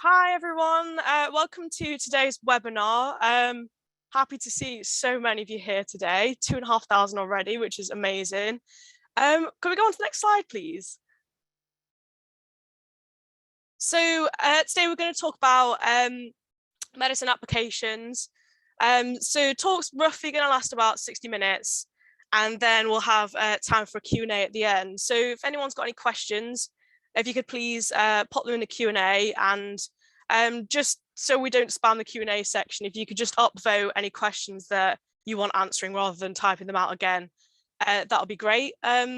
Hi everyone, welcome to today's webinar. Happy to see so many of you here today, 2,500 already, which is amazing. Can we go on to the next slide, please? So today we're going to talk about medicine applications. So talk's roughly going to last about 60 minutes, and then we'll have time for a Q&A at the end. So if anyone's got any questions, if you could please pop them in the Q&A, and just so we don't spam the Q&A section, if you could just upvote any questions that you want answering rather than typing them out again, that'll be great.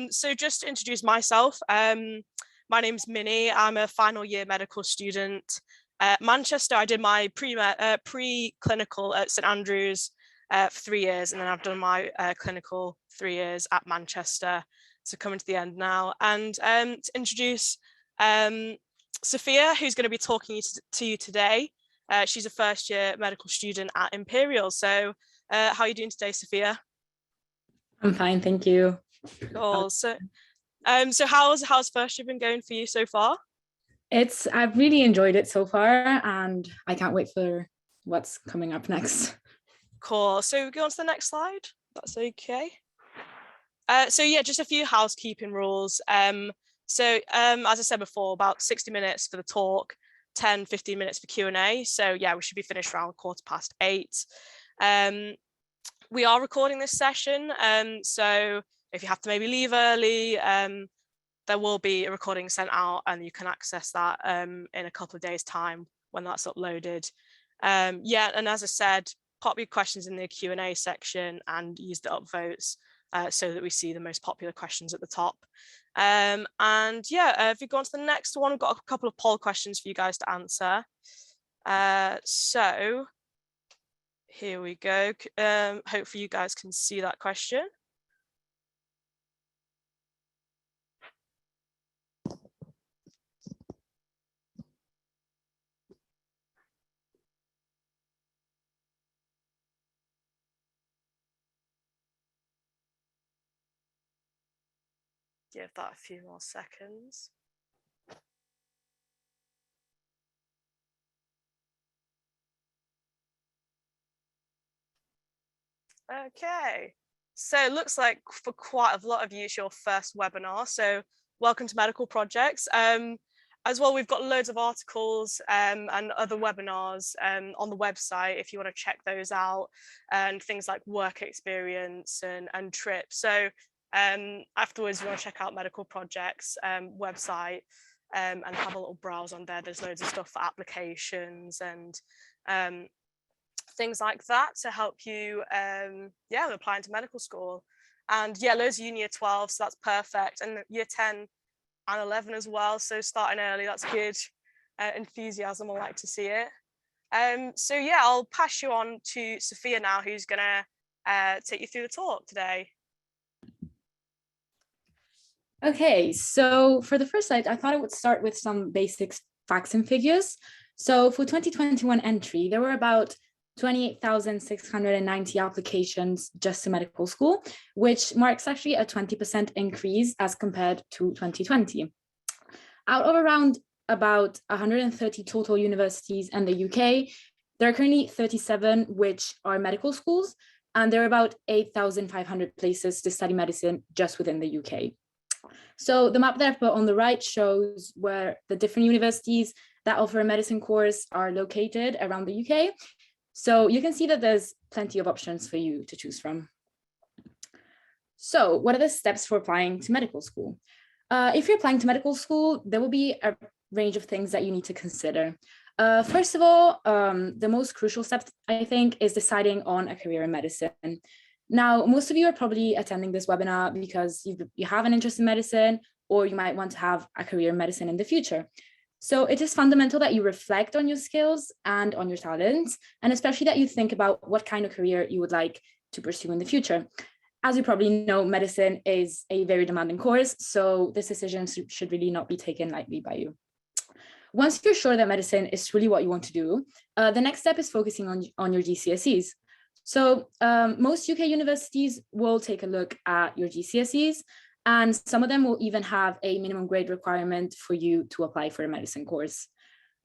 So just to introduce myself, my name's Minnie. I'm a final year medical student at Manchester. I did my pre-clinical at St Andrews for 3 years, and then I've done my clinical 3 years at Manchester. So coming to the end now, and to introduce Sophia, who's going to be talking to you today. She's a first year medical student at Imperial. So how are you doing today, Sophia? I'm fine, thank you. Cool. So how's first year been going for you so far? I've really enjoyed it so far, and I can't wait for what's coming up next. Cool. So go on to the next slide. That's okay. So yeah, just a few housekeeping rules. So as I said before, about 60 minutes for the talk, 10-15 minutes for Q&A. So yeah, we should be finished around 8:15. We are recording this session, so if you have to maybe leave early, there will be a recording sent out, and you can access that in a couple of days' time when that's uploaded. Yeah, and as I said, pop your questions in the Q&A section and use the upvotes so that we see the most popular questions at the top. And yeah, if you go on to the next one, we've got a couple of poll questions for you guys to answer. So here we go. Hopefully you guys can see that question. Give that a few more seconds. Okay, so it looks like for quite a lot of you, it's your first webinar. So welcome to Medical Projects. As well, we've got loads of articles and other webinars on the website if you want to check those out, and things like work experience and trips. So afterwards, you want to check out Medical Projects website and have a little browse on there. There's loads of stuff for applications and things like that to help you yeah, apply into medical school. And yeah, loads of year 12, so that's perfect, and year 10 and 11 as well, so starting early, that's good. Enthusiasm, I like to see it. So yeah, I'll pass you on to Sophia now, who's gonna take you through the talk today. Okay, so for the first slide, I thought I would start with some basic facts and figures. So for 2021 entry, there were about 28,690 applications just to medical school, which marks actually a 20% increase as compared to 2020. Out of around about 130 total universities in the UK, there are currently 37 which are medical schools, and there are about 8,500 places to study medicine just within the UK. So the map that I've put on the right shows where the different universities that offer a medicine course are located around the UK. So you can see that there's plenty of options for you to choose from. So what are the steps for applying to medical school? If you're applying to medical school, there will be a range of things that you need to consider. First of all, the most crucial step, I think, is deciding on a career in medicine. Now, most of you are probably attending this webinar because you have an interest in medicine, or you might want to have a career in medicine in the future. So it is fundamental that you reflect on your skills and on your talents, and especially that you think about what kind of career you would like to pursue in the future. As you probably know, medicine is a very demanding course, so this decision should really not be taken lightly by you. Once you're sure that medicine is really what you want to do, the next step is focusing on your GCSEs. So most UK universities will take a look at your GCSEs, and some of them will even have a minimum grade requirement for you to apply for a medicine course.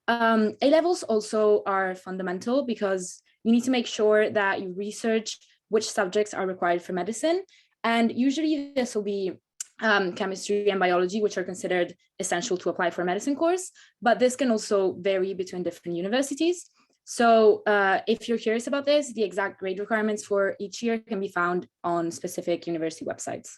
A-levels also are fundamental because you need to make sure that you research which subjects are required for medicine. And usually this will be chemistry and biology, which are considered essential to apply for a medicine course, but this can also vary between different universities. So if you're curious about this, the exact grade requirements for each year can be found on specific university websites.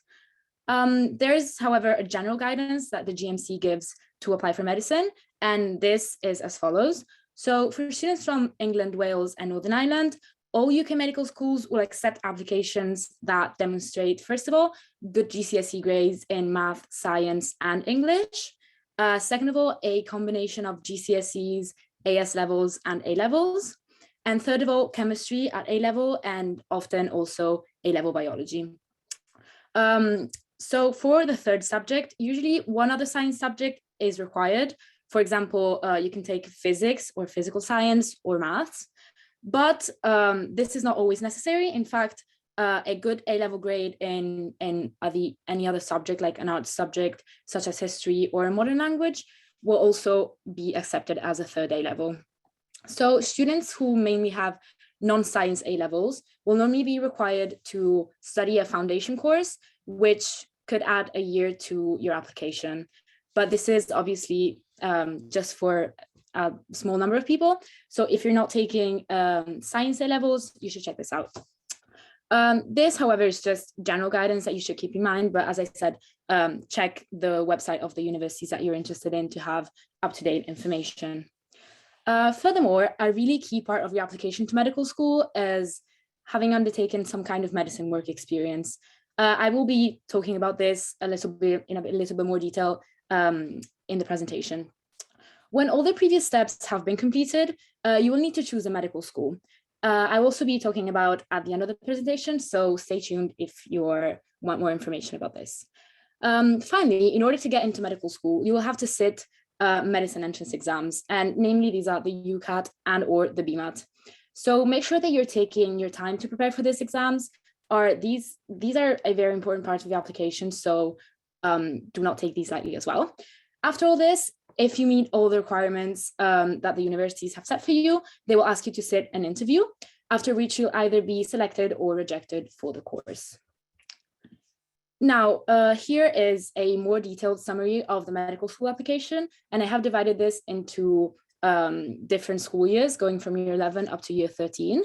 There is, however, a general guidance that the GMC gives to apply for medicine, and this is as follows. So for students from England, Wales, and Northern Ireland, all UK medical schools will accept applications that demonstrate, first of all, good GCSE grades in math, science, and English. Second of all, a combination of GCSEs, AS levels, and A levels. And third of all, chemistry at A level, and often also A level biology. So for the third subject, usually one other science subject is required. For example, you can take physics or physical science or maths, but this is not always necessary. In fact, a good A-level grade in any other subject, like an arts subject, such as history or a modern language, will also be accepted as a third A-level. So students who mainly have non-science A-levels will normally be required to study a foundation course, which could add a year to your application. But this is obviously just for a small number of people. So if you're not taking science A-levels, you should check this out. This, however, is just general guidance that you should keep in mind. But as I said, check the website of the universities that you're interested in to have up-to-date information. Furthermore, a really key part of your application to medical school is having undertaken some kind of medicine work experience. I will be talking about this a little bit in a little bit more detail in the presentation. When all the previous steps have been completed, you will need to choose a medical school. I will also be talking about at the end of the presentation, so stay tuned if you want more information about this. Finally, in order to get into medical school, you will have to sit medicine entrance exams, and namely these are the UCAT and or the BMAT. So make sure that you're taking your time to prepare for these exams. These are a very important part of the application, so do not take these lightly as well. After all this, if you meet all the requirements that the universities have set for you, they will ask you to sit an interview, after which you'll either be selected or rejected for the course. Now, here is a more detailed summary of the medical school application, and I have divided this into different school years, going from year 11 up to year 13.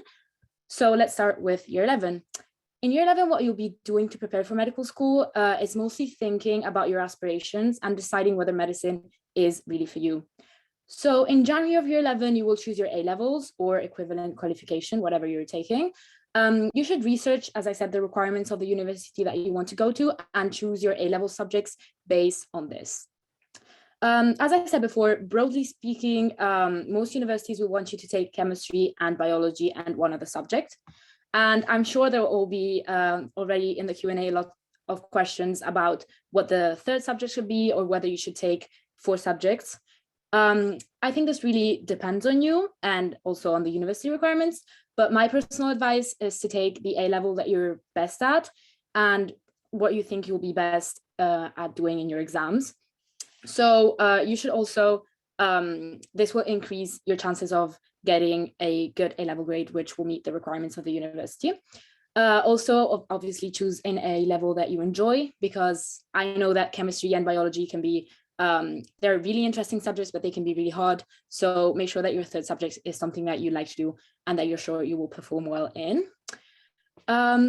So let's start with year 11. In year 11, what you'll be doing to prepare for medical school is mostly thinking about your aspirations and deciding whether medicine is really for you. So in January of year 11, you will choose your A-levels or equivalent qualification, whatever you're taking. You should research, as I said, the requirements of the university that you want to go to and choose your A-level subjects based on this. As I said before, broadly speaking, most universities will want you to take chemistry and biology and one other subject. And I'm sure there will be already in the Q&A a lot of questions about what the third subject should be or whether you should take 4 subjects. I think this really depends on you and also on the university requirements, but my personal advice is to take the A-level that you're best at and what you think you'll be best at doing in your exams. So you should also, this will increase your chances of getting a good A-level grade, which will meet the requirements of the university. Also, obviously choose in a level that you enjoy, because I know that chemistry and biology can be, they're really interesting subjects, but they can be really hard. So make sure that your third subject is something that you like to do and that you're sure you will perform well in.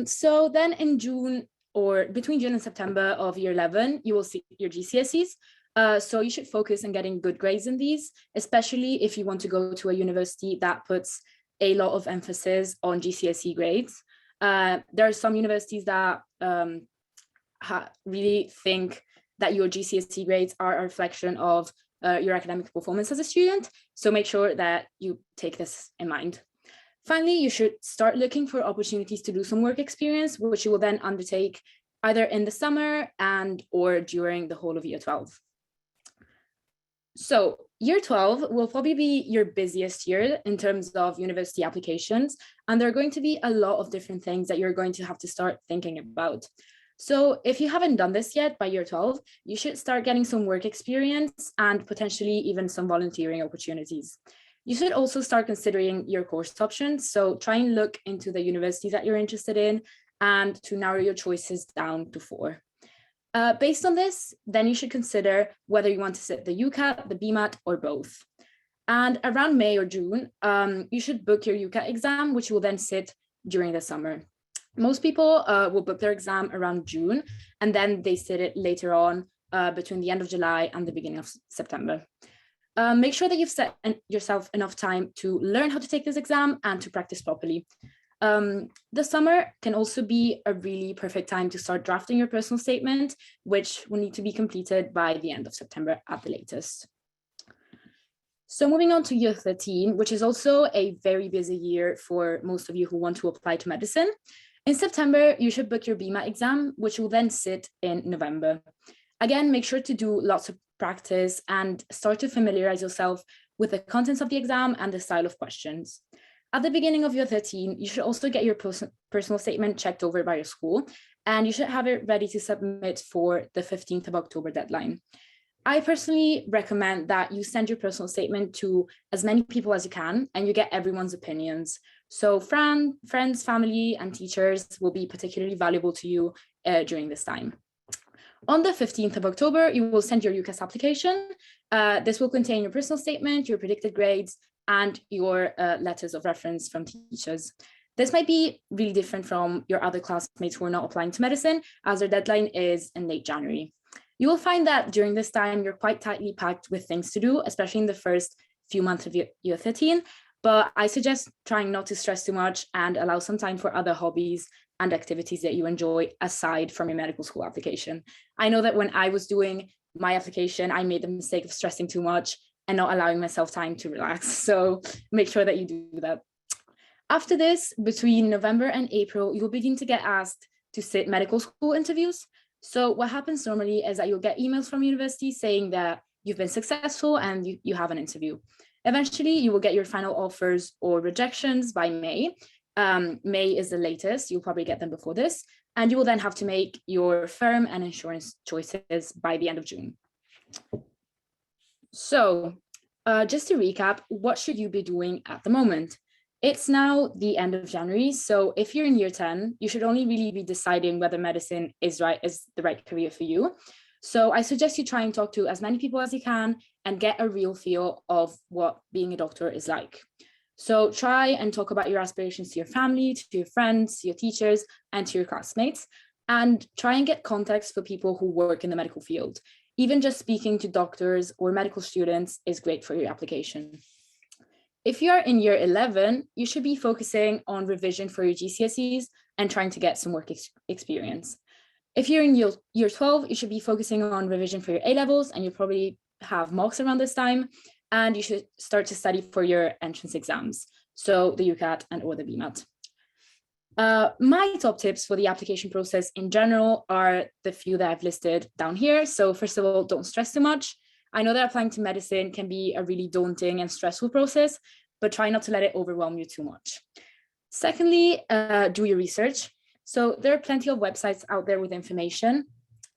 So then in June, or between June and September of year 11, you will see your GCSEs. So you should focus on getting good grades in these, especially if you want to go to a university that puts a lot of emphasis on GCSE grades. There are some universities that really think that your GCSE grades are a reflection of your academic performance as a student. So make sure that you take this in mind. Finally, you should start looking for opportunities to do some work experience, which you will then undertake either in the summer and or during the whole of year 12. So year 12 will probably be your busiest year in terms of university applications, and there are going to be a lot of different things that you're going to have to start thinking about. So if you haven't done this yet by year 12, you should start getting some work experience and potentially even some volunteering opportunities. You should also start considering your course options. So try and look into the universities that you're interested in and to narrow your choices down to 4. Based on this, then you should consider whether you want to sit the UCAT, the BMAT, or both. And around May or June, you should book your UCAT exam, which you will then sit during the summer. Most people will book their exam around June, and then they sit it later on between the end of July and the beginning of September. Make sure that you've set yourself enough time to learn how to take this exam and to practice properly. The summer can also be a really perfect time to start drafting your personal statement, which will need to be completed by the end of September at the latest. So moving on to year 13, which is also a very busy year for most of you who want to apply to medicine. In September, you should book your BMAT exam, which will then sit in November. Again, make sure to do lots of practice and start to familiarize yourself with the contents of the exam and the style of questions. At the beginning of year 13, you should also get your personal statement checked over by your school, and you should have it ready to submit for the 15th of October deadline. I personally recommend that you send your personal statement to as many people as you can, and you get everyone's opinions. So friends, family, and teachers will be particularly valuable to you during this time. On the 15th of October, you will send your UCAS application. This will contain your personal statement, your predicted grades, and your letters of reference from teachers. This might be really different from your other classmates who are not applying to medicine, as their deadline is in late January. You will find that during this time, you're quite tightly packed with things to do, especially in the first few months of year 13, but I suggest trying not to stress too much and allow some time for other hobbies and activities that you enjoy aside from your medical school application. I know that when I was doing my application, I made the mistake of stressing too much and not allowing myself time to relax. So make sure that you do that. After this, between November and April, you'll begin to get asked to sit medical school interviews. So what happens normally is that you'll get emails from university saying that you've been successful and you have an interview. Eventually, you will get your final offers or rejections by May. May is the latest, you'll probably get them before this, and you will then have to make your firm and insurance choices by the end of June. So just to recap, what should you be doing at the moment? It's now the end of January, so if you're in year 10, you should only really be deciding whether medicine is the right career for you. So I suggest you try and talk to as many people as you can and get a real feel of what being a doctor is like. So try and talk about your aspirations to your family, to your friends, to your teachers, and to your classmates, and try and get context for people who work in the medical field. Even just speaking to doctors or medical students is great for your application. If you're in year 11, you should be focusing on revision for your GCSEs and trying to get some work experience. If you're in year 12, you should be focusing on revision for your A-levels, and you'll probably have mocks around this time, and you should start to study for your entrance exams, so the UCAT and or the BMAT. My top tips for the application process in general are the few that I've listed down here. So first of all, don't stress too much. I know that applying to medicine can be a really daunting and stressful process, but try not to let it overwhelm you too much. Secondly, do your research. So there are plenty of websites out there with information,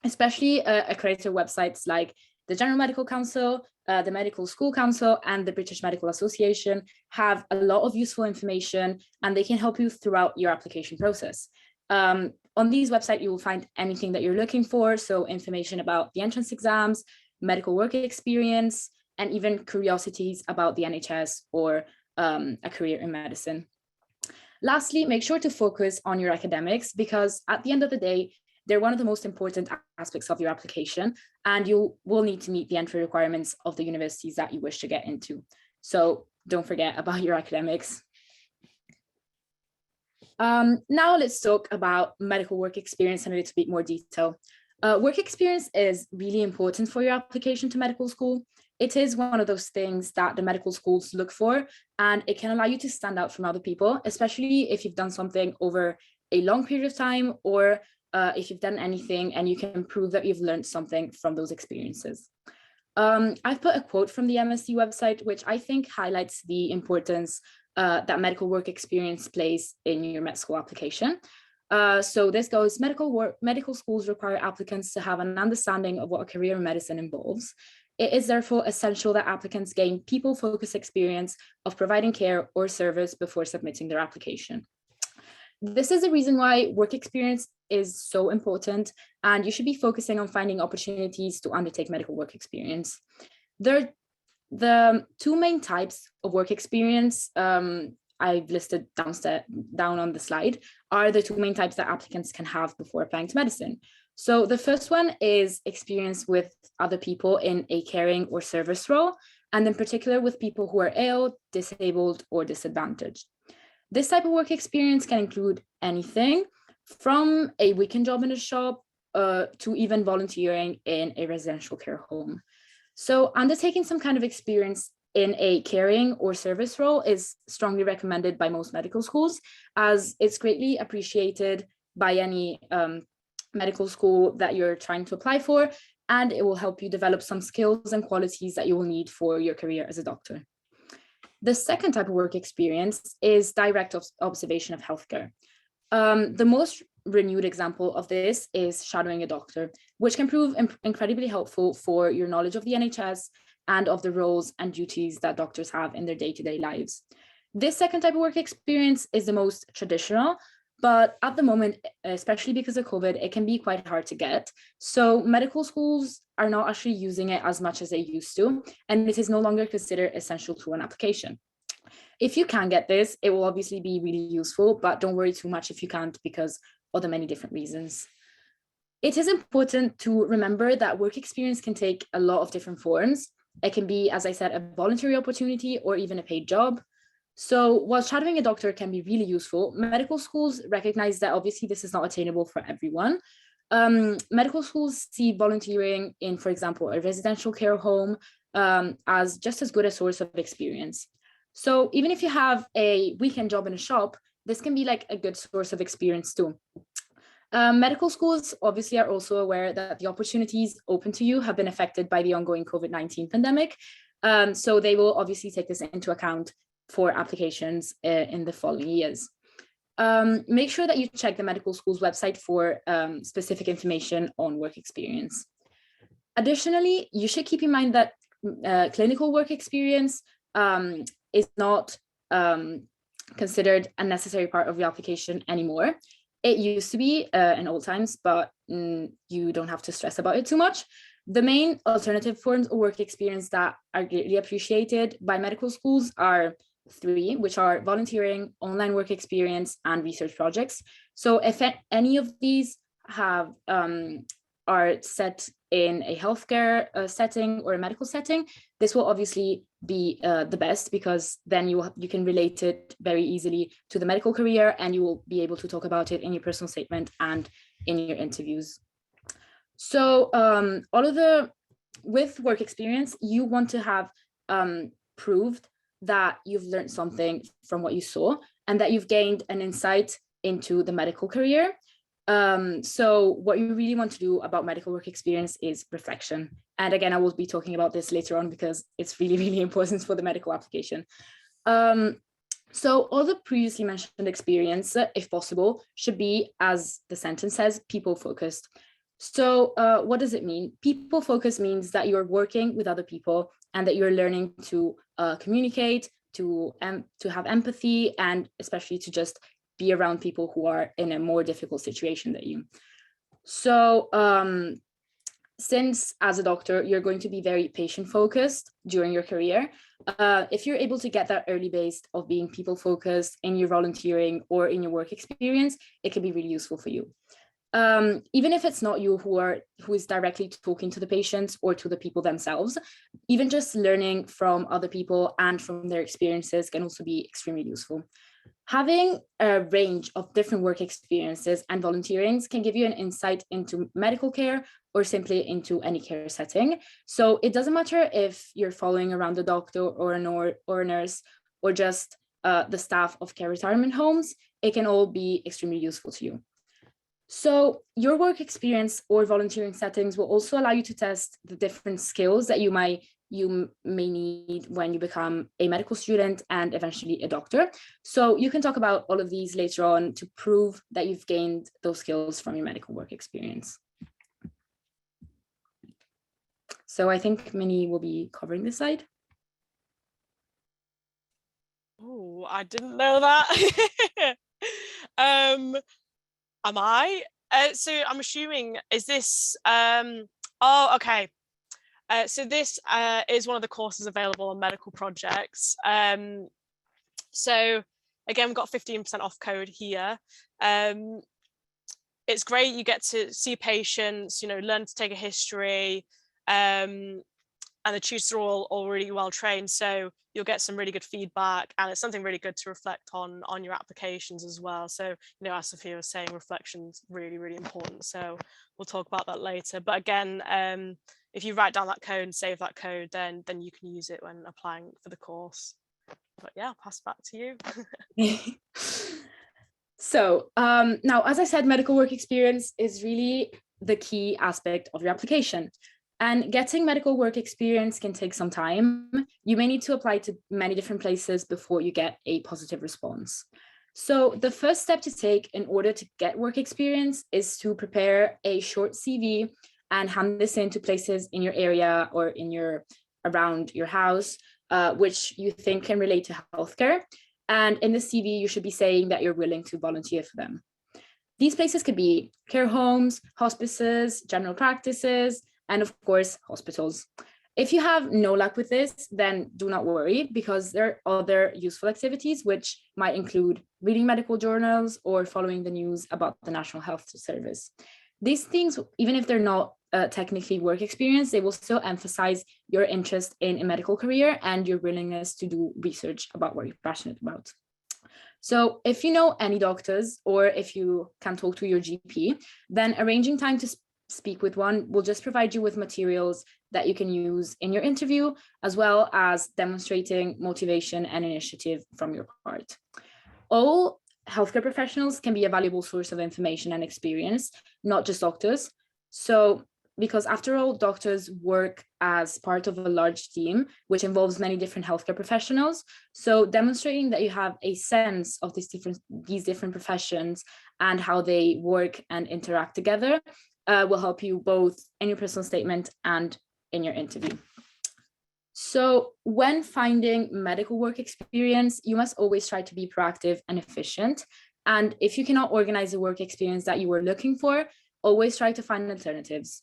especially accredited websites like the General Medical Council, the Medical School Council, and the British Medical Association have a lot of useful information, and they can help you throughout your application process. On these websites, you will find anything that you're looking for, so information about the entrance exams, medical work experience, and even curiosities about the NHS or a career in medicine. Lastly, make sure to focus on your academics, because at the end of the day, they're one of the most important aspects of your application, and you will need to meet the entry requirements of the universities that you wish to get into. So don't forget about your academics. Now let's talk about medical work experience in a little bit more detail. Work experience is really important for your application to medical school. It is one of those things that the medical schools look for, and it can allow you to stand out from other people, especially if you've done something over a long period of time, or if you've done anything and you can prove that you've learned something from those experiences. I've put a quote from the MSc website, which I think highlights the importance that medical work experience plays in your med school application. So this goes, medical schools require applicants to have an understanding of what a career in medicine involves. It is therefore essential that applicants gain people-focused experience of providing care or service before submitting their application. This is the reason why work experience is so important, and you should be focusing on finding opportunities to undertake medical work experience. The two main types of work experience I've listed down on the slide are the two main types that applicants can have before applying to medicine. So the first one is experience with other people in a caring or service role, and in particular with people who are ill, disabled, or disadvantaged. This type of work experience can include anything from a weekend job in a shop to even volunteering in a residential care home. So undertaking some kind of experience in a caring or service role is strongly recommended by most medical schools, as it's greatly appreciated by any medical school that you're trying to apply for, and it will help you develop some skills and qualities that you will need for your career as a doctor. The second type of work experience is direct observation of healthcare. The most renewed example of this is shadowing a doctor, which can prove incredibly helpful for your knowledge of the NHS and of the roles and duties that doctors have in their day-to-day lives. This second type of work experience is the most traditional, but at the moment, especially because of COVID, it can be quite hard to get. So medical schools are not actually using it as much as they used to, and it is no longer considered essential to an application. If you can get this, it will obviously be really useful, but don't worry too much if you can't because of the many different reasons. It is important to remember that work experience can take a lot of different forms. It can be, as I said, a voluntary opportunity or even a paid job. So while shadowing a doctor can be really useful, medical schools recognize that obviously this is not attainable for everyone. Medical schools see volunteering in, for example, a residential care home as just as good a source of experience. So even if you have a weekend job in a shop, this can be like a good source of experience too. Medical schools obviously are also aware that the opportunities open to you have been affected by the ongoing COVID-19 pandemic. So they will obviously take this into account for applications in the following years. Make sure that you check the medical school's website for specific information on work experience. Additionally, you should keep in mind that clinical work experience is not considered a necessary part of the application anymore. It used to be in old times, but you don't have to stress about it too much. The main alternative forms of work experience that are greatly appreciated by medical schools are three, which are volunteering, online work experience, and research projects. So if any of these have are set in a healthcare setting or a medical setting, this will obviously be the best, because then you can relate it very easily to the medical career, and you will be able to talk about it in your personal statement and in your interviews. So with work experience, you want to have proved that you've learned something from what you saw and that you've gained an insight into the medical career. So what you really want to do about medical work experience is reflection. And again, I will be talking about this later on because it's really, really important for the medical application. So all the previously mentioned experience, if possible, should be, as the sentence says, people-focused. So what does it mean? People-focused means that you're working with other people and that you're learning to communicate, to have empathy, and especially to just be around people who are in a more difficult situation than you. So since as a doctor, you're going to be very patient-focused during your career, if you're able to get that early base of being people-focused in your volunteering or in your work experience, it can be really useful for you. Even if it's not you who is directly talking to the patients or to the people themselves, even just learning from other people and from their experiences can also be extremely useful. Having a range of different work experiences and volunteerings can give you an insight into medical care or simply into any care setting. So it doesn't matter if you're following around a doctor or a nurse or just the staff of care retirement homes, it can all be extremely useful to you. So your work experience or volunteering settings will also allow you to test the different skills that you may need when you become a medical student and eventually a doctor. So you can talk about all of these later on to prove that you've gained those skills from your medical work experience. So I think Minnie will be covering this side. Oh, I didn't know that. Am I? So I'm assuming, is this, oh, okay. So this is one of the courses available on medical projects. So again, we've got 15% off code here. It's great. You get to see patients, learn to take a history, and the tutors are all really well trained. So you'll get some really good feedback, and it's something really good to reflect on your applications as well. So, as Sophia was saying, reflection's really, really important. So we'll talk about that later. But again, if you write down that code and save that code, then you can use it when applying for the course. But yeah, I'll pass back to you. So now, as I said, medical work experience is really the key aspect of your application. And getting medical work experience can take some time. You may need to apply to many different places before you get a positive response. So the first step to take in order to get work experience is to prepare a short CV and hand this in to places in your area or around your house, which you think can relate to healthcare. And in the CV, you should be saying that you're willing to volunteer for them. These places could be care homes, hospices, general practices, and of course, hospitals. If you have no luck with this, then do not worry, because there are other useful activities, which might include reading medical journals or following the news about the National Health Service. These things, even if they're not technically work experience, they will still emphasize your interest in a medical career and your willingness to do research about what you're passionate about. So if you know any doctors, or if you can talk to your GP, then arranging time to speak with one will just provide you with materials that you can use in your interview, as well as demonstrating motivation and initiative from your part. All healthcare professionals can be a valuable source of information and experience, not just doctors. So, because after all, doctors work as part of a large team, which involves many different healthcare professionals. So demonstrating that you have a sense of these different professions and how they work and interact together will help you both in your personal statement and in your interview. So when finding medical work experience, you must always try to be proactive and efficient. And if you cannot organize the work experience that you were looking for, always try to find alternatives.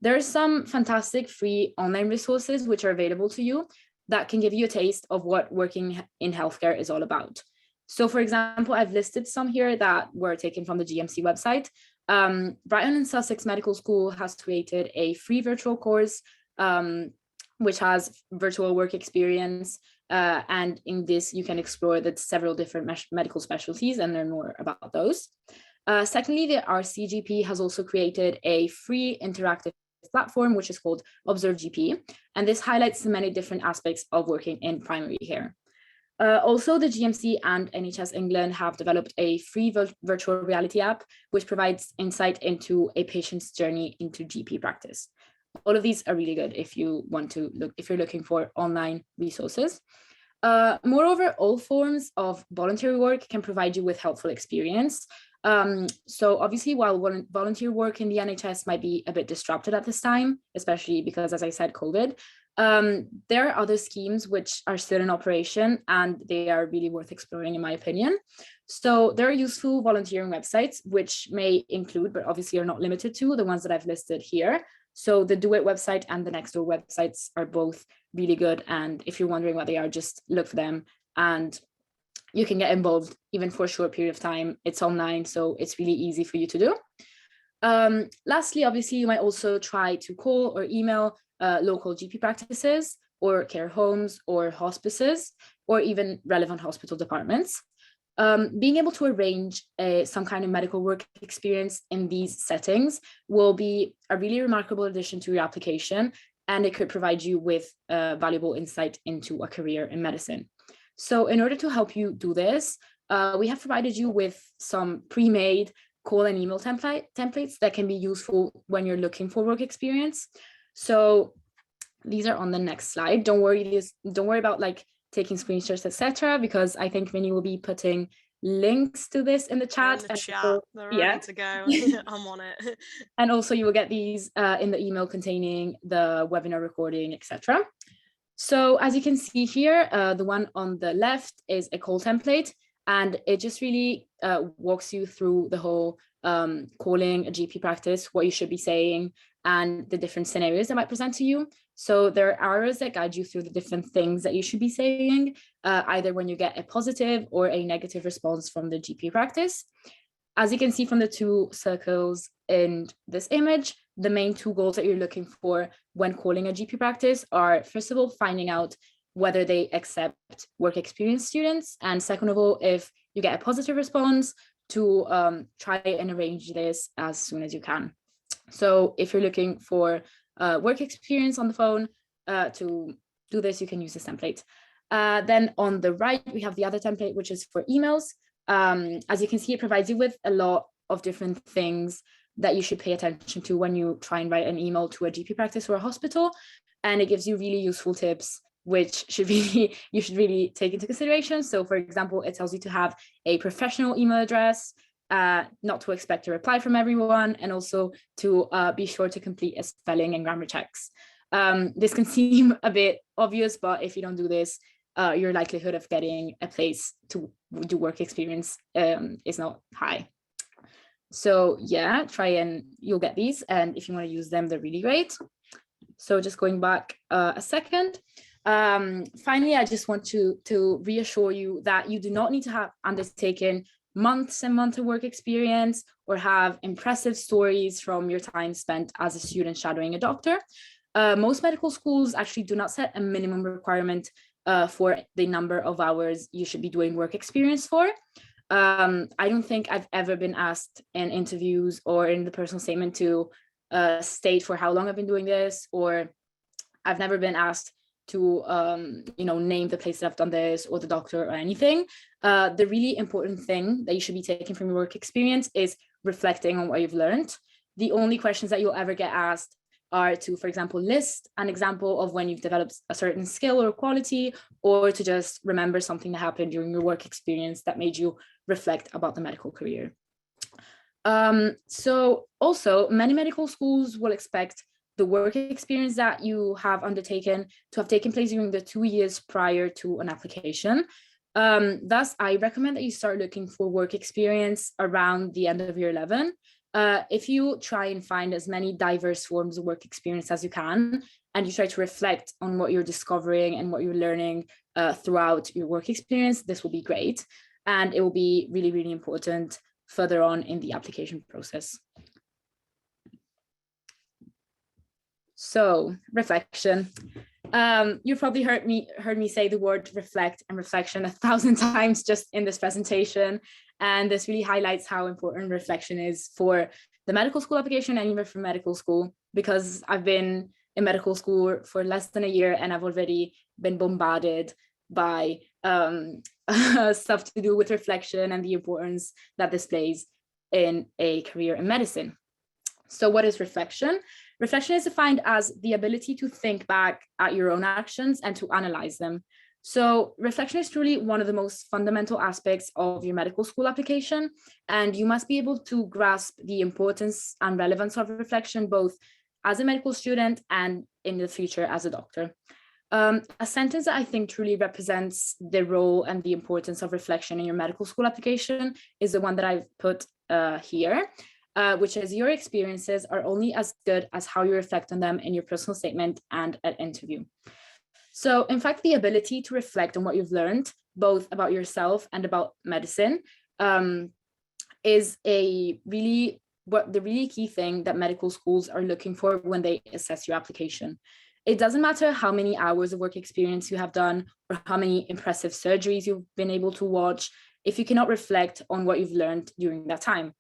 There are some fantastic free online resources which are available to you that can give you a taste of what working in healthcare is all about. So for example, I've listed some here that were taken from the GMC website. Brighton and Sussex Medical School has created a free virtual course, which has virtual work experience. And in this, you can explore the several different medical specialties and learn more about those. Secondly, the RCGP has also created a free interactive platform, which is called Observe GP. And this highlights the many different aspects of working in primary care. Also, the GMC and NHS England have developed a free virtual reality app, which provides insight into a patient's journey into GP practice. All of these are really good if you want to look, if you're looking for online resources. Moreover, all forms of voluntary work can provide you with helpful experience. So obviously, while volunteer work in the NHS might be a bit disrupted at this time, especially because, as I said, COVID, there are other schemes which are still in operation, and they are really worth exploring, in my opinion. So there are useful volunteering websites, which may include, but obviously are not limited to, the ones that I've listed here. So the Do It website and the Nextdoor websites are both really good. And if you're wondering what they are, just look for them and you can get involved even for a short period of time. It's online, so it's really easy for you to do. Lastly, obviously, you might also try to call or email local GP practices or care homes or hospices or even relevant hospital departments. Being able to arrange some kind of medical work experience in these settings will be a really remarkable addition to your application, and it could provide you with valuable insight into a career in medicine. So in order to help you do this, we have provided you with some pre-made call and email templates that can be useful when you're looking for work experience. So these are on the next slide. Don't worry about like taking screenshots, etc., because I think Vinny will be putting links to this in the chat. They're ready to go. I'm on it. And also you will get these in the email containing the webinar recording, etc. So as you can see here, the one on the left is a call template, and it just really walks you through the whole calling a GP practice, what you should be saying, and the different scenarios that might present to you. So there are arrows that guide you through the different things that you should be saying, either when you get a positive or a negative response from the GP practice. As you can see from the two circles in this image, the main two goals that you're looking for when calling a GP practice are, first of all, finding out whether they accept work experience students, and second of all, if you get a positive response, to try and arrange this as soon as you can. So if you're looking for work experience on the phone, to do this, you can use this template. Then on the right, we have the other template, which is for emails. As you can see, it provides you with a lot of different things that you should pay attention to when you try and write an email to a GP practice or a hospital. And it gives you really useful tips, which you should really take into consideration. So for example, it tells you to have a professional email address, not to expect a reply from everyone, and also to be sure to complete a spelling and grammar checks. This can seem a bit obvious, but if you don't do this, your likelihood of getting a place to do work experience is not high. So yeah, you'll get these, and if you want to use them, they're really great. So just going back a second. Finally, I just want to reassure you that you do not need to have undertaken months and months of work experience or have impressive stories from your time spent as a student shadowing a doctor. Most medical schools actually do not set a minimum requirement for the number of hours you should be doing work experience for. I don't think I've ever been asked in interviews or in the personal statement to state for how long I've been doing this, or I've never been asked to name the place that I've done this or the doctor or anything. The really important thing that you should be taking from your work experience is reflecting on what you've learned. The only questions that you'll ever get asked are to, for example, list an example of when you've developed a certain skill or quality, or to just remember something that happened during your work experience that made you reflect about the medical career. So also, many medical schools will expect the work experience that you have undertaken to have taken place during the 2 years prior to an application. Thus, I recommend that you start looking for work experience around the end of year 11. If you try and find as many diverse forms of work experience as you can, and you try to reflect on what you're discovering and what you're learning throughout your work experience, this will be great. And it will be really, really important further on in the application process. So, reflection. You've probably heard me say the word reflect and reflection 1,000 times just in this presentation. And this really highlights how important reflection is for the medical school application and even for medical school, because I've been in medical school for less than a year and I've already been bombarded by stuff to do with reflection and the importance that this plays in a career in medicine. So what is reflection? Reflection is defined as the ability to think back at your own actions and to analyze them. So reflection is truly one of the most fundamental aspects of your medical school application, and you must be able to grasp the importance and relevance of reflection, both as a medical student and in the future as a doctor. A sentence that I think truly represents the role and the importance of reflection in your medical school application is the one that I've put here, which is, your experiences are only as good as how you reflect on them in your personal statement and at interview. So in fact, the ability to reflect on what you've learned, both about yourself and about medicine, is the really key thing that medical schools are looking for when they assess your application. It doesn't matter how many hours of work experience you have done or how many impressive surgeries you've been able to watch, if you cannot reflect on what you've learned during that time.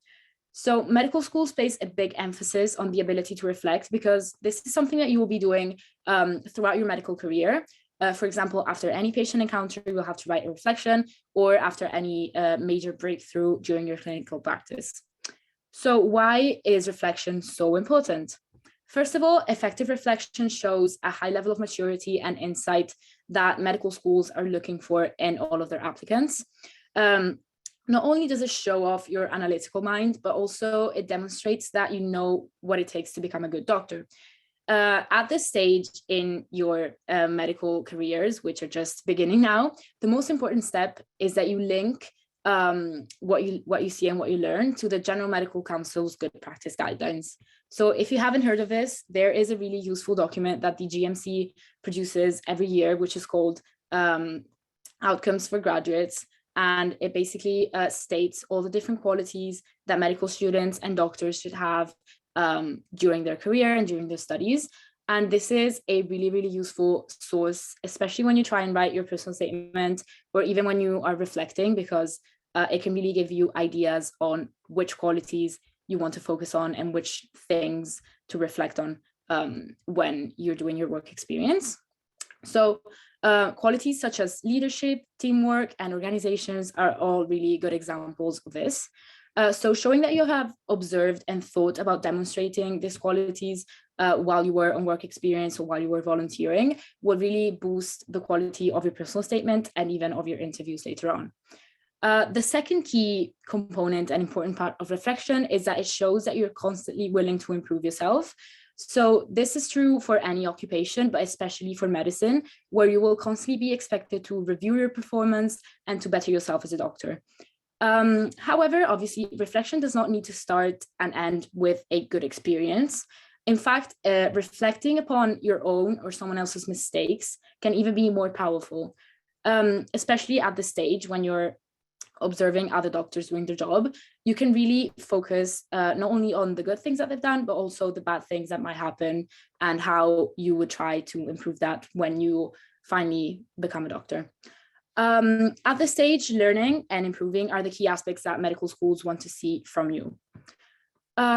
So medical schools place a big emphasis on the ability to reflect, because this is something that you will be doing throughout your medical career. For example, after any patient encounter, you'll have to write a reflection, or after any major breakthrough during your clinical practice. So why is reflection so important? First of all, effective reflection shows a high level of maturity and insight that medical schools are looking for in all of their applicants. Not only does it show off your analytical mind, but also it demonstrates that you know what it takes to become a good doctor. At this stage in your medical careers, which are just beginning now, the most important step is that you link what you see and what you learn to the General Medical Council's good practice guidelines. So if you haven't heard of this, there is a really useful document that the GMC produces every year, which is called Outcomes for Graduates. And it basically states all the different qualities that medical students and doctors should have during their career and during their studies. And this is a really, really useful source, especially when you try and write your personal statement, or even when you are reflecting, because it can really give you ideas on which qualities you want to focus on and which things to reflect on when you're doing your work experience. So qualities such as leadership, teamwork, and organizations are all really good examples of this. So showing that you have observed and thought about demonstrating these qualities while you were on work experience or while you were volunteering will really boost the quality of your personal statement and even of your interviews later on. The second key component and important part of reflection is that it shows that you're constantly willing to improve yourself. So this is true for any occupation, but especially for medicine, where you will constantly be expected to review your performance and to better yourself as a doctor. However, obviously, reflection does not need to start and end with a good experience. In fact, reflecting upon your own or someone else's mistakes can even be more powerful, especially at the stage when you're observing other doctors doing their job. You can really focus not only on the good things that they've done, but also the bad things that might happen and how you would try to improve that when you finally become a doctor. At this stage, learning and improving are the key aspects that medical schools want to see from you.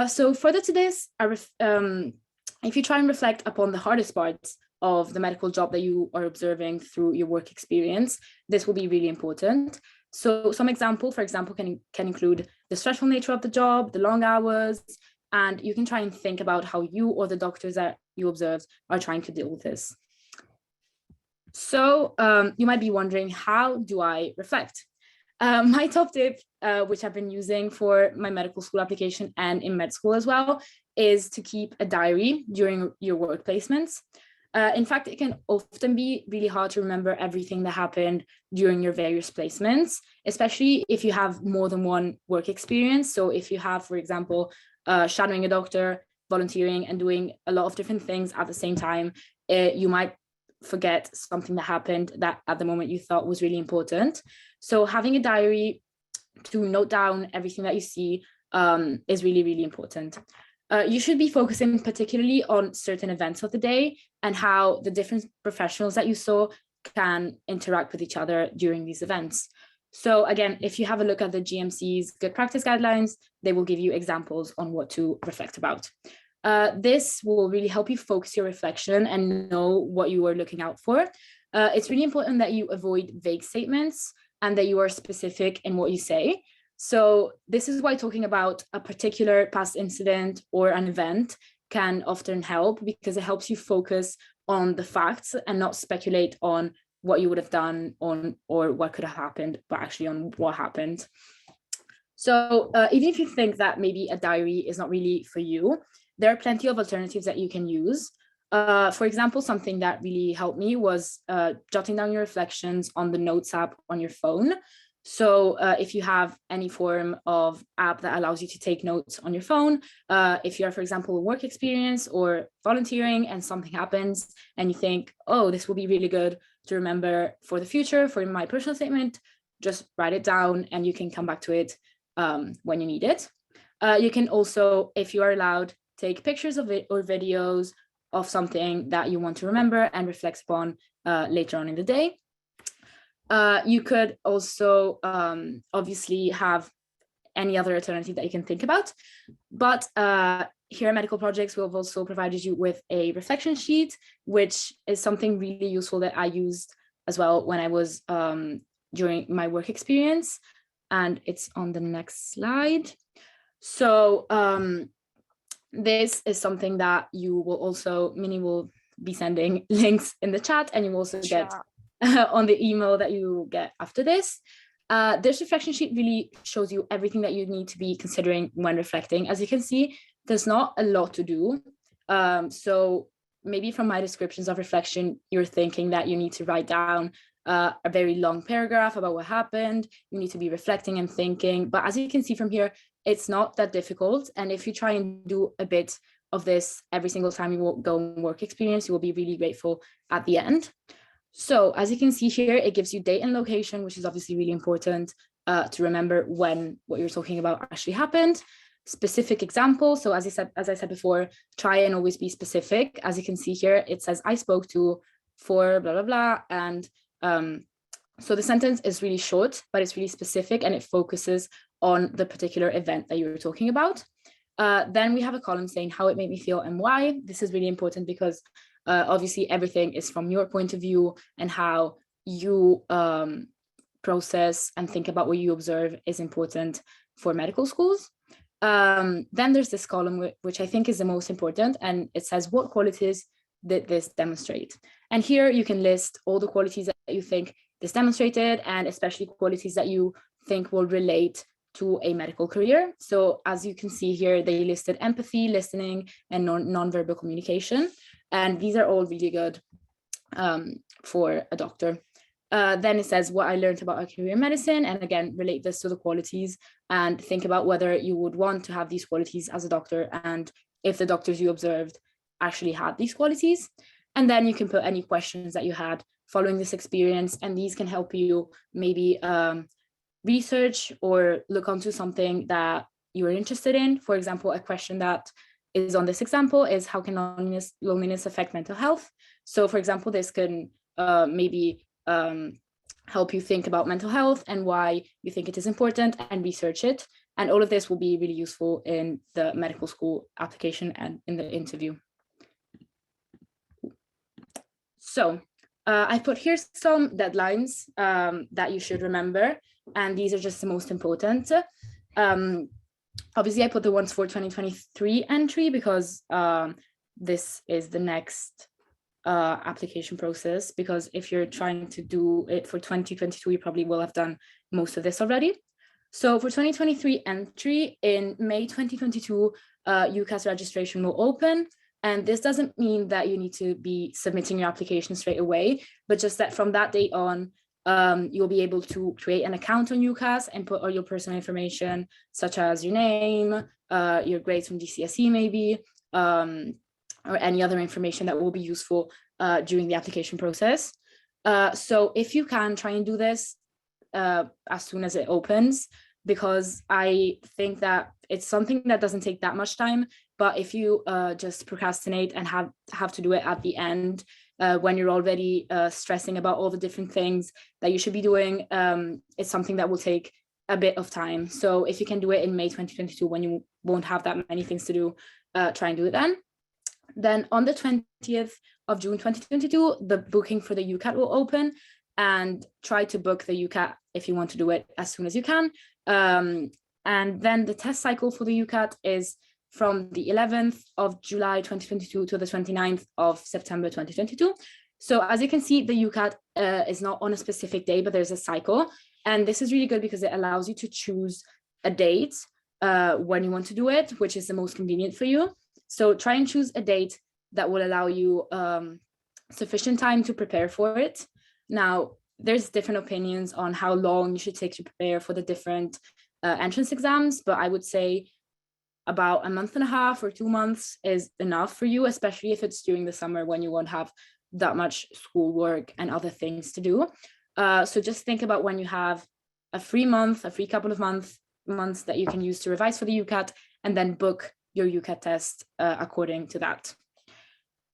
So further to this, if you try and reflect upon the hardest parts of the medical job that you are observing through your work experience, this will be really important. So some example, for example, can include the stressful nature of the job, the long hours, and you can try and think about how you or the doctors that you observed are trying to deal with this. So you might be wondering, how do I reflect? My top tip, which I've been using for my medical school application and in med school as well, is to keep a diary during your work placements. In fact, it can often be really hard to remember everything that happened during your various placements, especially if you have more than one work experience. So if you have, for example, shadowing a doctor, volunteering, and doing a lot of different things at the same time, you might forget something that happened that at the moment you thought was really important. So having a diary to note down everything that you see is really, really important. You should be focusing particularly on certain events of the day and how the different professionals that you saw can interact with each other during these events. So again, if you have a look at the GMC's good practice guidelines, they will give you examples on what to reflect about. This will really help you focus your reflection and know what you are looking out for. It's really important that you avoid vague statements and that you are specific in what you say. So this is why talking about a particular past incident or an event can often help, because it helps you focus on the facts and not speculate on what you would have done on or what could have happened, but actually on what happened. So even if you think that maybe a diary is not really for you, there are plenty of alternatives that you can use. For example, something that really helped me was jotting down your reflections on the Notes app on your phone. So if you have any form of app that allows you to take notes on your phone, if you're, for example, a work experience or volunteering and something happens and you think, oh, this will be really good to remember for the future, for my personal statement, just write it down and you can come back to it when you need it. You can also, if you are allowed, take pictures of it or videos of something that you want to remember and reflect upon later on in the day. You could also obviously have any other alternative that you can think about. But here at Medical Projects, we've also provided you with a reflection sheet, which is something really useful that I used as well when I was during my work experience. And it's on the next slide. So this is something that you will also, Minnie will be sending links in the chat, and you will also get on the email that you get after this. This reflection sheet really shows you everything that you need to be considering when reflecting. As you can see, there's not a lot to do. So maybe from my descriptions of reflection, you're thinking that you need to write down a very long paragraph about what happened. You need to be reflecting and thinking. But as you can see from here, it's not that difficult. And if you try and do a bit of this every single time you will go on work experience, you will be really grateful at the end. So as you can see here, it gives you date and location, which is obviously really important to remember when what you're talking about actually happened. Specific example. So as I said before, try and always be specific. As you can see here, it says I spoke to for blah, blah, blah. And so the sentence is really short, but it's really specific, and it focuses on the particular event that you're talking about. Then we have a column saying how it made me feel and why. This is really important because obviously everything is from your point of view, and how you process and think about what you observe is important for medical schools. Then there's this column, which I think is the most important, and it says what qualities did this demonstrate? And here you can list all the qualities that you think this demonstrated, and especially qualities that you think will relate to a medical career. So as you can see here, they listed empathy, listening, and non-verbal communication. And these are all really good for a doctor. Then it says what I learned about a career in medicine, and again, relate this to the qualities and think about whether you would want to have these qualities as a doctor, and if the doctors you observed actually had these qualities. And then you can put any questions that you had following this experience, and these can help you maybe research or look onto something that you are interested in. For example, a question that is on this example is how can loneliness affect mental health? So for example, this can maybe help you think about mental health and why you think it is important, and research it. And all of this will be really useful in the medical school application and in the interview. So I put here some deadlines that you should remember, and these are just the most important. Obviously, I put the ones for 2023 entry because this is the next application process, because if you're trying to do it for 2022, you probably will have done most of this already. So for 2023 entry, in May 2022, UCAS registration will open. And this doesn't mean that you need to be submitting your application straight away, but just that from that date on, you'll be able to create an account on UCAS and put all your personal information, such as your name, your grades from GCSE maybe, or any other information that will be useful during the application process. So if you can, try and do this as soon as it opens, because I think that it's something that doesn't take that much time. But if you just procrastinate and have to do it at the end, when you're already stressing about all the different things that you should be doing, it's something that will take a bit of time. So if you can do it in May 2022, when you won't have that many things to do, try and do it then. Then on the 20th of June 2022, the booking for the UCAT will open, and try to book the UCAT if you want to do it as soon as you can. And then the test cycle for the UCAT is from the 11th of July 2022 to the 29th of September 2022. So as you can see, the UCAT is not on a specific day, but there's a cycle. And this is really good because it allows you to choose a date when you want to do it, which is the most convenient for you. So try and choose a date that will allow you sufficient time to prepare for it. Now, there's different opinions on how long you should take to prepare for the different entrance exams, but I would say about a month and a half or 2 months is enough for you, especially if it's during the summer when you won't have that much schoolwork and other things to do. So just think about when you have a free couple of months that you can use to revise for the UCAT, and then book your UCAT test according to that.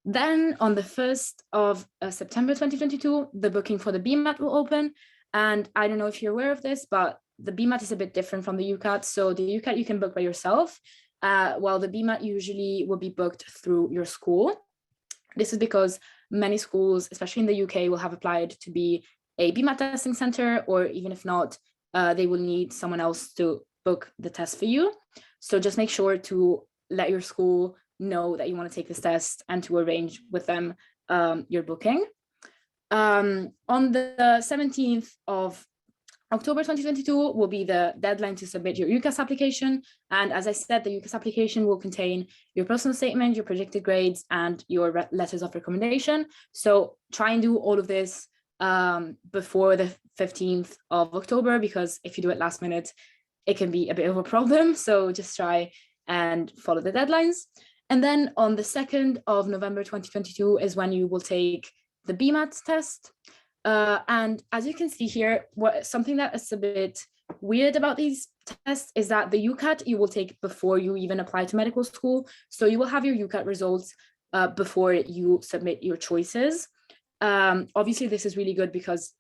Then on the 1st of September 2022, the booking for the BMAT will open. And I don't know if you're aware of this, but the BMAT is a bit different from the UCAT. So the UCAT you can book by yourself, while the BMAT usually will be booked through your school. This is because many schools, especially in the UK, will have applied to be a BMAT testing center, or even if not, they will need someone else to book the test for you. So just make sure to let your school know that you want to take this test and to arrange with them your booking. On the 17th of October 2022 will be the deadline to submit your UCAS application. And as I said, the UCAS application will contain your personal statement, your projected grades, and your letters of recommendation. So try and do all of this before the 15th of October, because if you do it last minute, it can be a bit of a problem. So just try and follow the deadlines. And then on the 2nd of November 2022 is when you will take the BMAT test. And as you can see here, something that is a bit weird about these tests is that the UCAT you will take before you even apply to medical school. So you will have your UCAT results before you submit your choices. Obviously, this is really good because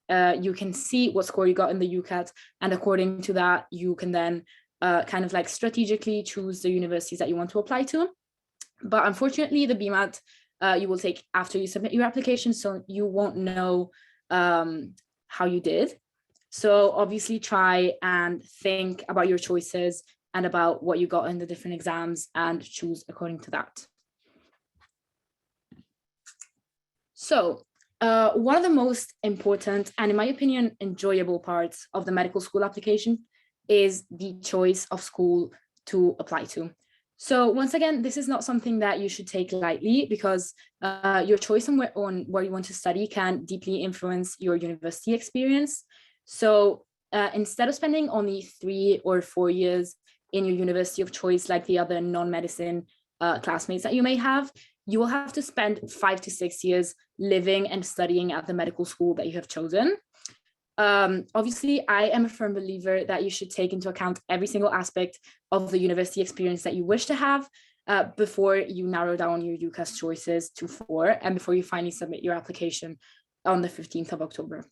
you can see what score you got in the UCAT, and according to that, you can then kind of like strategically choose the universities that you want to apply to. But unfortunately, the BMAT you will take after you submit your application, so you won't know how you did. So obviously try and think about your choices and about what you got in the different exams and choose according to that. So one of the most important and, in my opinion, enjoyable parts of the medical school application is the choice of school to apply to. So once again, this is not something that you should take lightly, because your choice on where you want to study can deeply influence your university experience. So instead of spending only 3 or 4 years in your university of choice, like the other non-medicine classmates that you may have, you will have to spend 5 to 6 years living and studying at the medical school that you have chosen. Obviously, I am a firm believer that you should take into account every single aspect of the university experience that you wish to have before you narrow down your UCAS choices to 4 and before you finally submit your application on the 15th of October.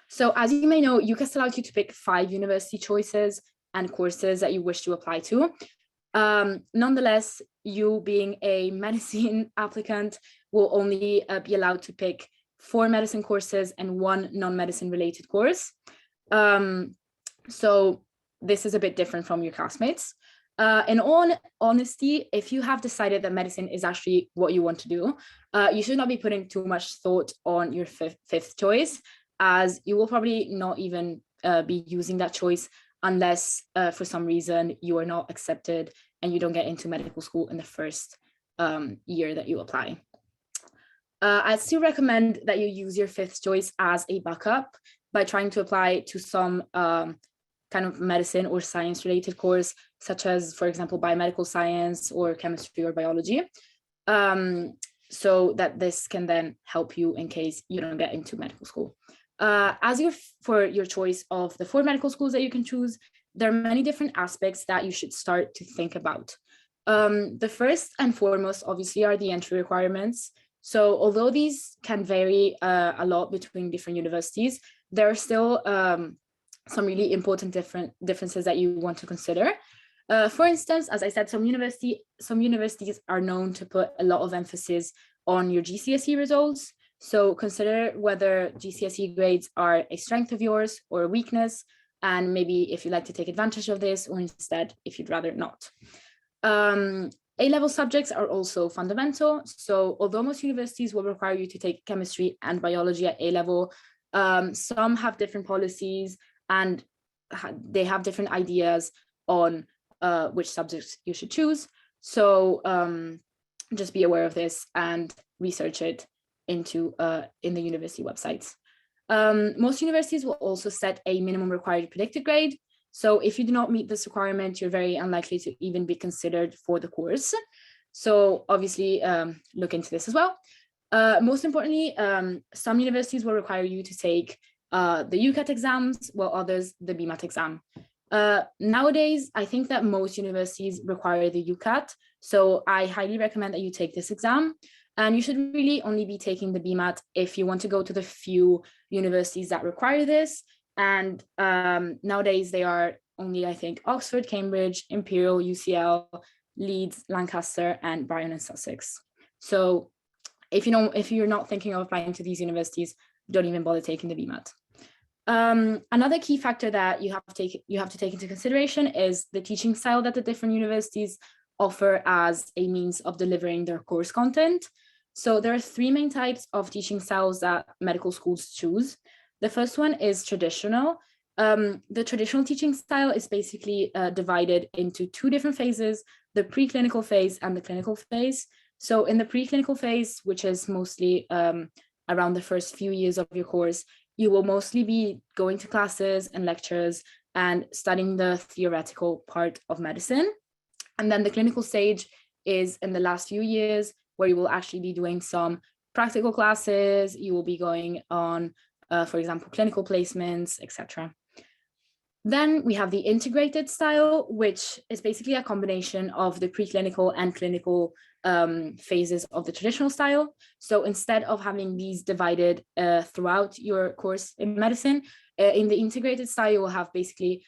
So as you may know, UCAS allows you to pick 5 university choices and courses that you wish to apply to. Nonetheless, you being a medicine applicant will only be allowed to pick 4 medicine courses and 1 non-medicine related course. So this is a bit different from your classmates. In all honesty, if you have decided that medicine is actually what you want to do, you should not be putting too much thought on your fifth choice, as you will probably not even be using that choice unless for some reason you are not accepted and you don't get into medical school in the first year that you apply. I'd still recommend that you use your 5th choice as a backup by trying to apply to some kind of medicine or science related course, such as, for example, biomedical science or chemistry or biology, so that this can then help you in case you don't get into medical school. For your choice of the 4 medical schools that you can choose, there are many different aspects that you should start to think about. The first and foremost, obviously, are the entry requirements. So although these can vary a lot between different universities, there are still some really important differences that you want to consider. For instance, as I said, some universities are known to put a lot of emphasis on your GCSE results. So consider whether GCSE grades are a strength of yours or a weakness, and maybe if you'd like to take advantage of this, or instead, if you'd rather not. A-level subjects are also fundamental. So although most universities will require you to take chemistry and biology at A-level, some have different policies and they have different ideas on which subjects you should choose. So just be aware of this and research it in the university websites. Most universities will also set a minimum required predicted grade. So if you do not meet this requirement, you're very unlikely to even be considered for the course. So obviously look into this as well. Most importantly, some universities will require you to take the UCAT exams, while others the BMAT exam. Nowadays, I think that most universities require the UCAT. So I highly recommend that you take this exam. And you should really only be taking the BMAT if you want to go to the few universities that require this. And nowadays they are only, I think, Oxford, Cambridge, Imperial, UCL, Leeds, Lancaster, and Bryan and Sussex. So if you're not thinking of applying to these universities, don't even bother taking the BMAT. Another key factor that you have to take into consideration is the teaching style that the different universities offer as a means of delivering their course content. So there are three main types of teaching styles that medical schools choose. The first one is traditional. The traditional teaching style is basically divided into two different phases, the preclinical phase and the clinical phase. So in the preclinical phase, which is mostly around the first few years of your course, you will mostly be going to classes and lectures and studying the theoretical part of medicine. And then the clinical stage is in the last few years, where you will actually be doing some practical classes. You will be going on, for example, clinical placements, etc. Then we have the integrated style, which is basically a combination of the preclinical and clinical phases of the traditional style. So instead of having these divided throughout your course in medicine, in the integrated style, you will have basically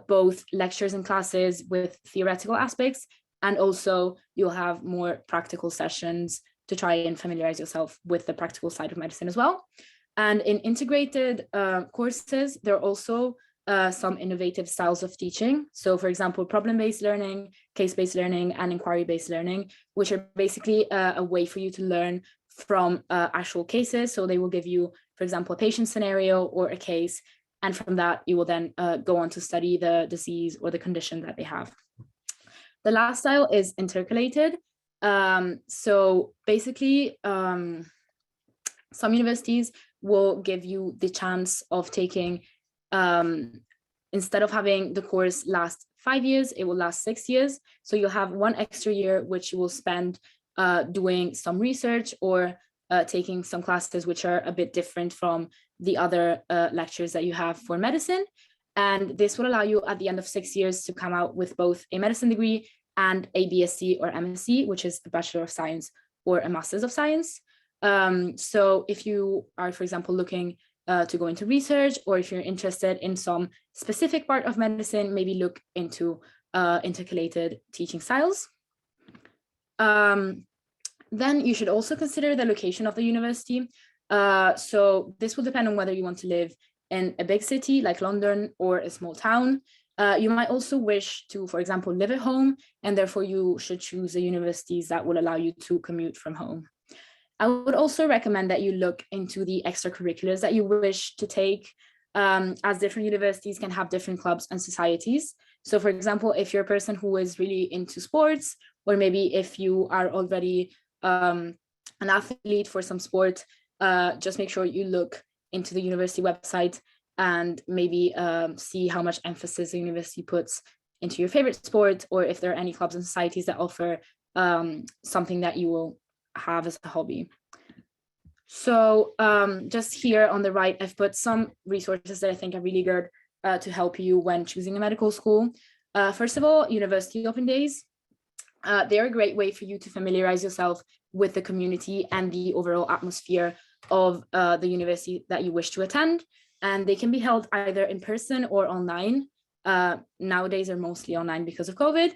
both lectures and classes with theoretical aspects, and also you'll have more practical sessions to try and familiarize yourself with the practical side of medicine as well. And in integrated courses, there are also some innovative styles of teaching. So for example, problem-based learning, case-based learning, and inquiry-based learning, which are basically a way for you to learn from actual cases. So they will give you, for example, a patient scenario or a case, and from that, you will then go on to study the disease or the condition that they have. The last style is intercalated. So basically, some universities will give you the chance of taking, instead of having the course last 5 years, it will last 6 years. So you'll have one extra year, which you will spend doing some research or taking some classes which are a bit different from the other lectures that you have for medicine. And this will allow you at the end of 6 years to come out with both a medicine degree and a BSc or MSc, which is a Bachelor of Science or a Master's of Science. So if you are, for example, looking to go into research, or if you're interested in some specific part of medicine, maybe look into intercalated teaching styles. Then you should also consider the location of the university. So this will depend on whether you want to live in a big city like London or a small town. You might also wish to, for example, live at home, and therefore you should choose the universities that will allow you to commute from home. I would also recommend that you look into the extracurriculars that you wish to take, as different universities can have different clubs and societies. So for example, if you're a person who is really into sports, or maybe if you are already an athlete for some sport, just make sure you look into the university website and maybe see how much emphasis the university puts into your favorite sport, or if there are any clubs and societies that offer something that you will have as a hobby. So just here on the right, I've put some resources that I think are really good to help you when choosing a medical school. First of all, University Open Days. They're a great way for you to familiarize yourself with the community and the overall atmosphere of the university that you wish to attend. And they can be held either in person or online. Nowadays, they're mostly online because of COVID.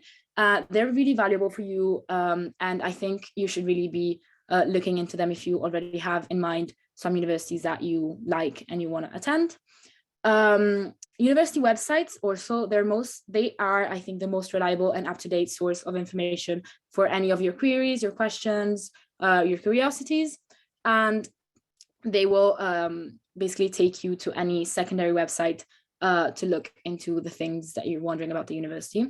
They're really valuable for you. And I think you should really be looking into them if you already have in mind some universities that you like and you want to attend. University websites also, they are, I think, the most reliable and up-to-date source of information for any of your queries, your questions, your curiosities. And they will basically take you to any secondary website to look into the things that you're wondering about the university.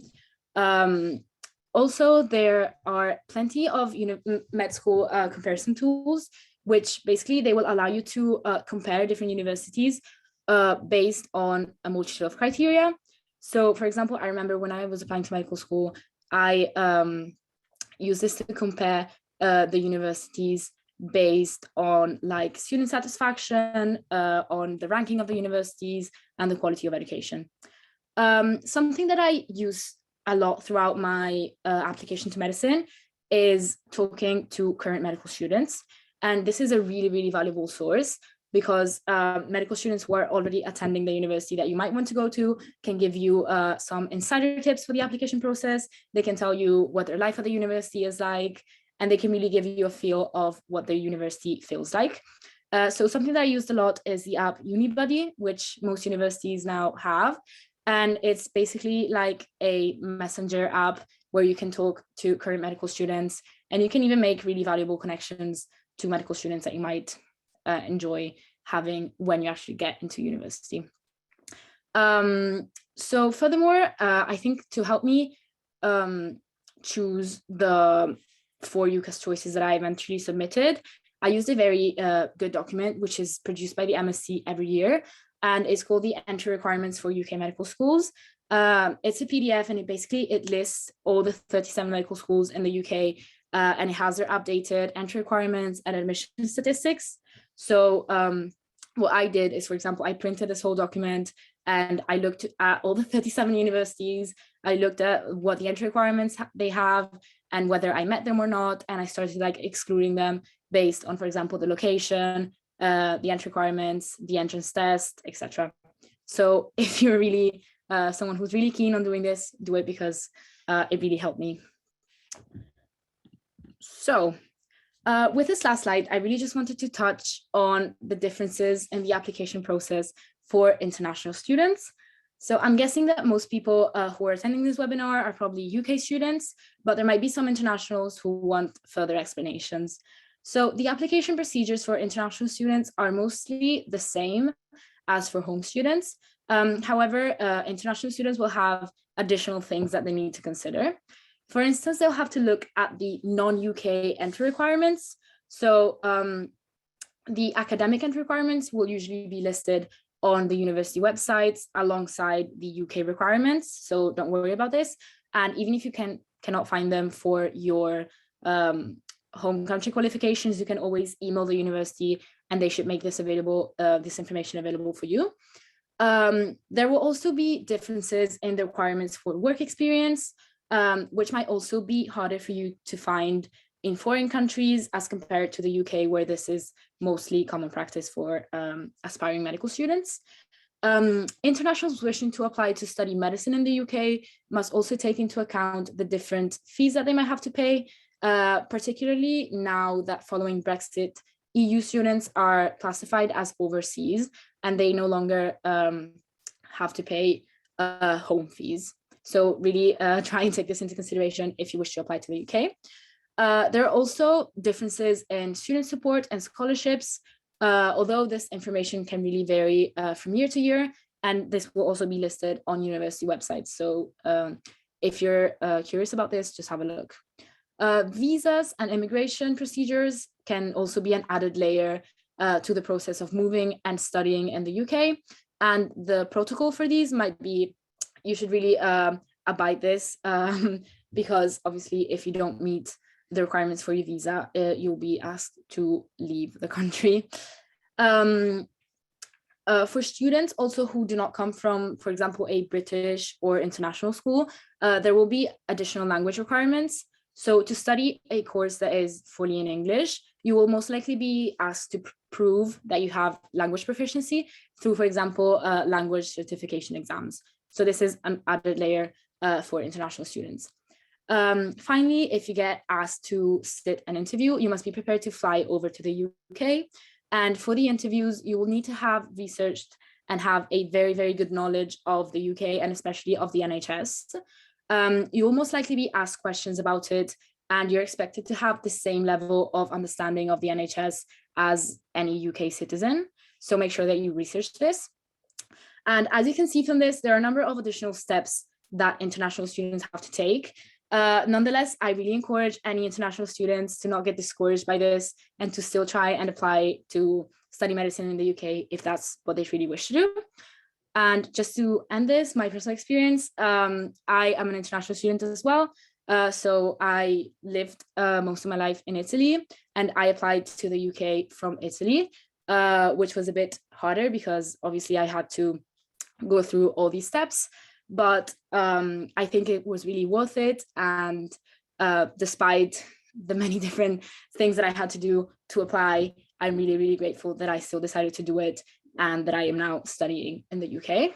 Also, there are plenty of med school comparison tools, which basically they will allow you to compare different universities based on a multitude of criteria. So, for example, I remember when I was applying to medical school, I used this to compare the universities based on like student satisfaction, on the ranking of the universities, and the quality of education. Something that I use a lot throughout my application to medicine is talking to current medical students. And this is a really, really valuable source, because medical students who are already attending the university that you might want to go to can give you some insider tips for the application process. They can tell you what their life at the university is like, and they can really give you a feel of what the university feels like. So something that I used a lot is the app UniBuddy, which most universities now have. And it's basically like a messenger app where you can talk to current medical students, and you can even make really valuable connections to medical students that you might enjoy having when you actually get into university. So furthermore, I think to help me choose the 4 UCAS choices that I eventually submitted, I used a very good document, which is produced by the MSc every year, and it's called the Entry Requirements for UK Medical Schools. It's a PDF, and it lists all the 37 medical schools in the UK, and it has their updated entry requirements and admission statistics. So what I did is, for example, I printed this whole document and I looked at all the 37 universities. I looked at what the entry requirements they have and whether I met them or not. And I started like excluding them based on, for example, the location, the entry requirements, the entrance test, etc. So if you're really someone who's really keen on doing this, do it, because it really helped me. So with this last slide, I really just wanted to touch on the differences in the application process for international students. So I'm guessing that most people who are attending this webinar are probably UK students, but there might be some internationals who want further explanations. So the application procedures for international students are mostly the same as for home students. However, international students will have additional things that they need to consider. For instance, they'll have to look at the non-UK entry requirements. So the academic entry requirements will usually be listed on the university websites alongside the UK requirements. So don't worry about this. And even if you cannot find them for your home country qualifications, you can always email the university and they should make this available, this information available for you. There will also be differences in the requirements for work experience, which might also be harder for you to find in foreign countries as compared to the UK, where this is mostly common practice for aspiring medical students. Internationals wishing to apply to study medicine in the UK must also take into account the different fees that they might have to pay, particularly now that following Brexit, EU students are classified as overseas and they no longer have to pay home fees. So really try and take this into consideration if you wish to apply to the UK. There are also differences in student support and scholarships, although this information can really vary from year to year, and this will also be listed on university websites. So if you're curious about this, just have a look. Visas and immigration procedures can also be an added layer to the process of moving and studying in the UK. And the protocol for these might be, you should really abide this because obviously if you don't meet the requirements for your visa, you'll be asked to leave the country. For students also who do not come from, for example, a British or international school, there will be additional language requirements. So to study a course that is fully in English, you will most likely be asked to prove that you have language proficiency through, for example, language certification exams. So this is an added layer for international students. Finally, if you get asked to sit an interview, you must be prepared to fly over to the UK. And for the interviews, you will need to have researched and have a very, very good knowledge of the UK and especially of the NHS. You will most likely be asked questions about it, and you're expected to have the same level of understanding of the NHS as any UK citizen. So make sure that you research this. And as you can see from this, there are a number of additional steps that international students have to take. Nonetheless, I really encourage any international students to not get discouraged by this and to still try and apply to study medicine in the UK if that's what they really wish to do. And just to end this, my personal experience, I am an international student as well. So I lived most of my life in Italy, and I applied to the UK from Italy, which was a bit harder because obviously I had to go through all these steps. But I think it was really worth it. And despite the many different things that I had to do to apply, I'm really, really grateful that I still decided to do it and that I am now studying in the UK.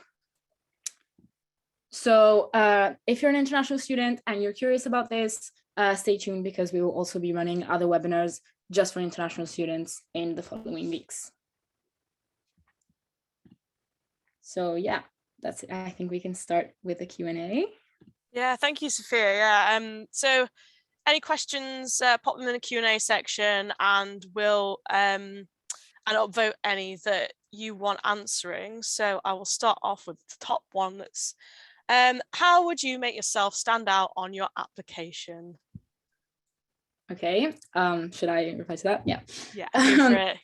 So if you're an international student and you're curious about this, stay tuned because we will also be running other webinars just for international students in the following weeks. So yeah, that's it. I think we can start with the Q&A. Yeah, thank you, Sophia. Yeah. So any questions, pop them in the Q&A section, and we'll upvote any that you want answering. So I will start off with the top one. That's how would you make yourself stand out on your application? Okay. Should I reply to that? Yeah. Yeah, go for it.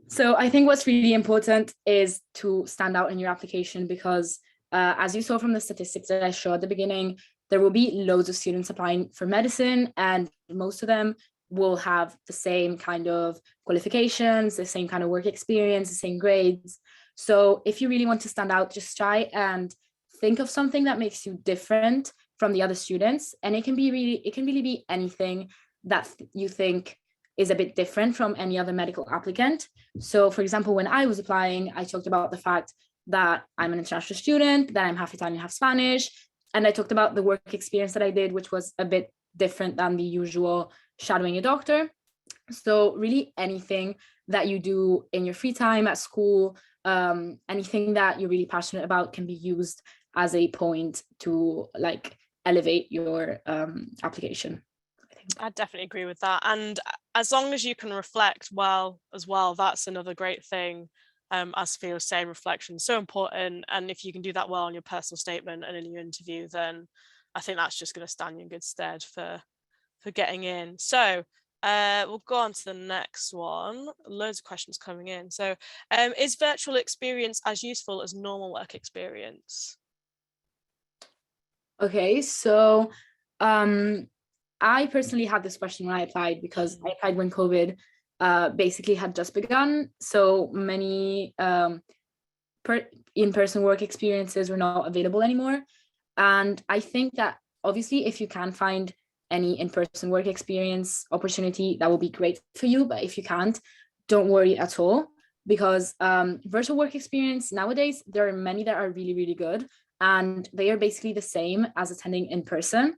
So I think what's really important is to stand out in your application, because as you saw from the statistics that I showed at the beginning, there will be loads of students applying for medicine, and most of them will have the same kind of qualifications, the same kind of work experience, the same grades. So if you really want to stand out, just try and think of something that makes you different from the other students. And it can really be anything that you think is a bit different from any other medical applicant. So for example, when I was applying, I talked about the fact that I'm an international student, that I'm half Italian, half Spanish. And I talked about the work experience that I did, which was a bit different than the usual shadowing a doctor. So really anything that you do in your free time at school, anything that you're really passionate about can be used as a point to like elevate your application. I definitely agree with that. And as long as you can reflect well as well, that's another great thing. As Sophia was saying, reflection is so important. And if you can do that well in your personal statement and in your interview, then I think that's just going to stand you in good stead for getting in. So we'll go on to the next one. Loads of questions coming in. So is virtual experience as useful as normal work experience? Okay, so I personally had this question when I applied, because I applied when COVID basically had just begun. So many in-person work experiences were not available anymore. And I think that obviously if you can find any in-person work experience opportunity, that will be great for you. But if you can't, don't worry at all, because virtual work experience nowadays, there are many that are really, really good. And they are basically the same as attending in person.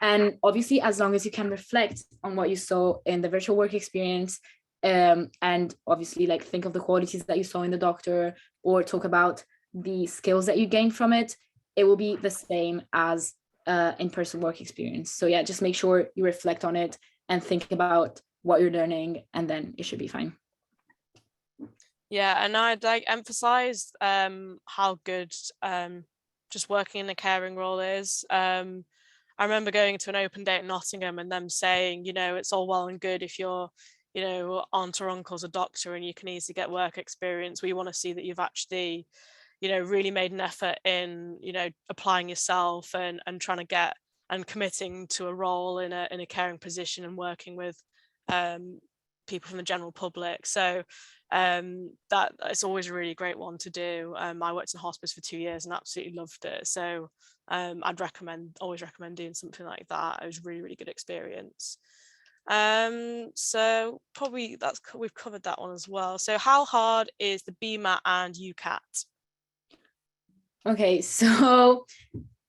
And obviously, as long as you can reflect on what you saw in the virtual work experience, and obviously like think of the qualities that you saw in the doctor, or talk about the skills that you gained from it, it will be the same as in-person work experience. So yeah, just make sure you reflect on it and think about what you're learning, and then it should be fine. Yeah, and I'd like emphasize how good just working in a caring role is. I remember going to an open day at Nottingham and them saying, you know, it's all well and good if your, you know, aunt or uncle's a doctor and you can easily get work experience. We want to see that you've actually, you know, really made an effort in, you know, applying yourself and trying to get and committing to a role in a caring position and working with people from the general public. So that it's always a really great one to do. I worked in hospice for 2 years and absolutely loved it. So I'd always recommend doing something like that. It was a really, really good experience. So probably we've covered that one as well. So how hard is the BMAT and UCAT? Okay, so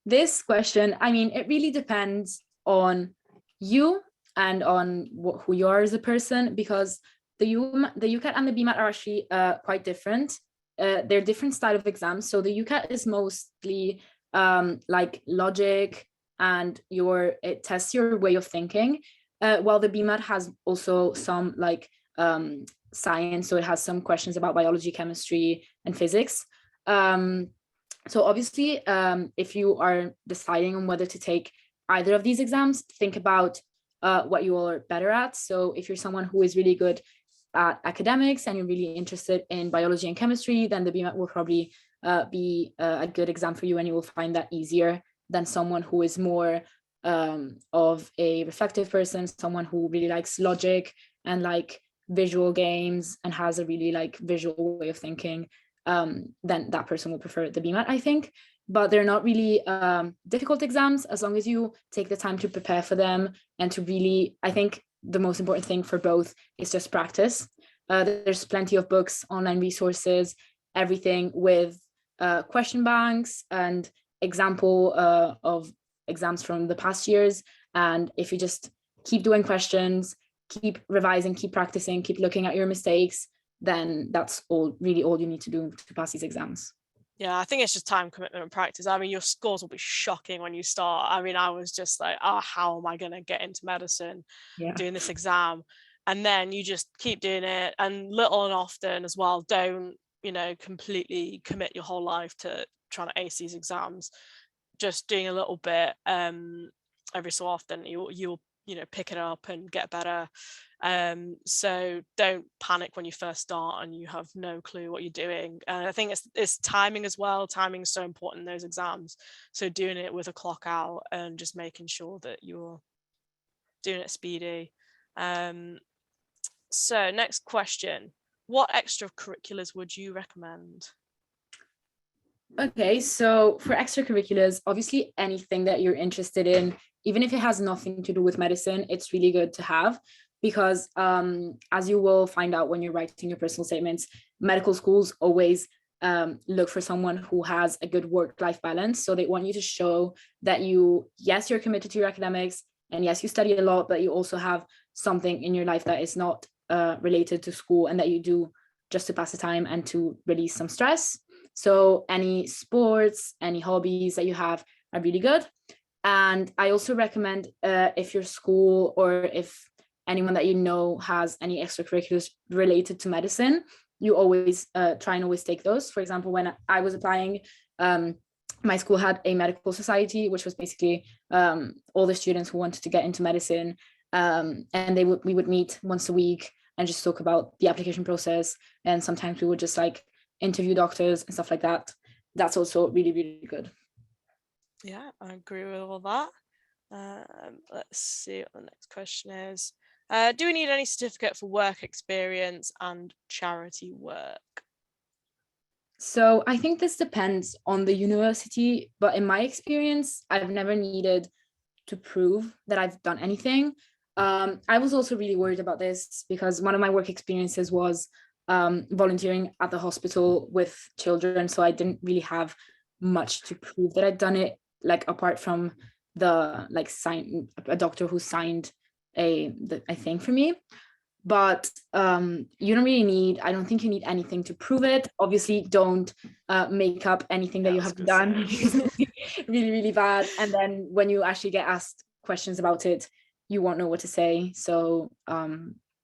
this question, I mean, it really depends on you and on who you are as a person, because the UCAT and the BMAT are actually quite different. They're different style of exams. So the UCAT is mostly like logic, and it tests your way of thinking, while the BMAT has also some like science. So it has some questions about biology, chemistry, and physics. So obviously, if you are deciding on whether to take either of these exams, think about what you are better at. So if you're someone who is really good at academics and you're really interested in biology and chemistry, then the BMAT will probably be a good exam for you, and you will find that easier than someone who is more of a reflective person, someone who really likes logic and like visual games and has a really like visual way of thinking. Then that person will prefer the BMAT, I think. But they're not really difficult exams, as long as you take the time to prepare for them and to really, I think the most important thing for both is just practice. There's plenty of books, online resources, everything with question banks and example of exams from the past years. And if you just keep doing questions, keep revising, keep practicing, keep looking at your mistakes, then that's all you need to do to pass these exams. Yeah, I think it's just time commitment and practice. I mean, your scores will be shocking when you start. I mean, I was just like, oh, how am I going to get into medicine doing this exam? And then you just keep doing it, and little and often as well. Don't, completely commit your whole life to trying to ace these exams. Just doing a little bit every so often, you'll pick it up and get better. So don't panic when you first start and you have no clue what you're doing. And I think it's timing as well. Timing is so important in those exams. So doing it with a clock out and just making sure that you're doing it speedy. So next question, what extracurriculars would you recommend? Okay, so for extracurriculars, obviously anything that you're interested in, even if it has nothing to do with medicine, it's really good to have, because as you will find out when you're writing your personal statements, medical schools always look for someone who has a good work-life balance. So they want you to show that yes, you're committed to your academics, and yes, you study a lot, but you also have something in your life that is not related to school, and that you do just to pass the time and to release some stress. So any sports, any hobbies that you have are really good. And I also recommend if your school or if anyone that you know has any extracurriculars related to medicine, you always try and always take those. For example, when I was applying, my school had a medical society, which was basically all the students who wanted to get into medicine. And we would meet once a week and just talk about the application process. And sometimes we would just like interview doctors and stuff like that. That's also really, really good. Yeah, I agree with all that. Let's see what the next question is. Do we need any certificate for work experience and charity work? So I think this depends on the university, but in my experience, I've never needed to prove that I've done anything. I was also really worried about this because one of my work experiences was volunteering at the hospital with children. So I didn't really have much to prove that I'd done it, like apart from the a doctor who signed a thing for me. But you don't really need, I don't think you need anything to prove it. Obviously, don't make up anything that you have done. Really, really bad. And then when you actually get asked questions about it, you won't know what to say. So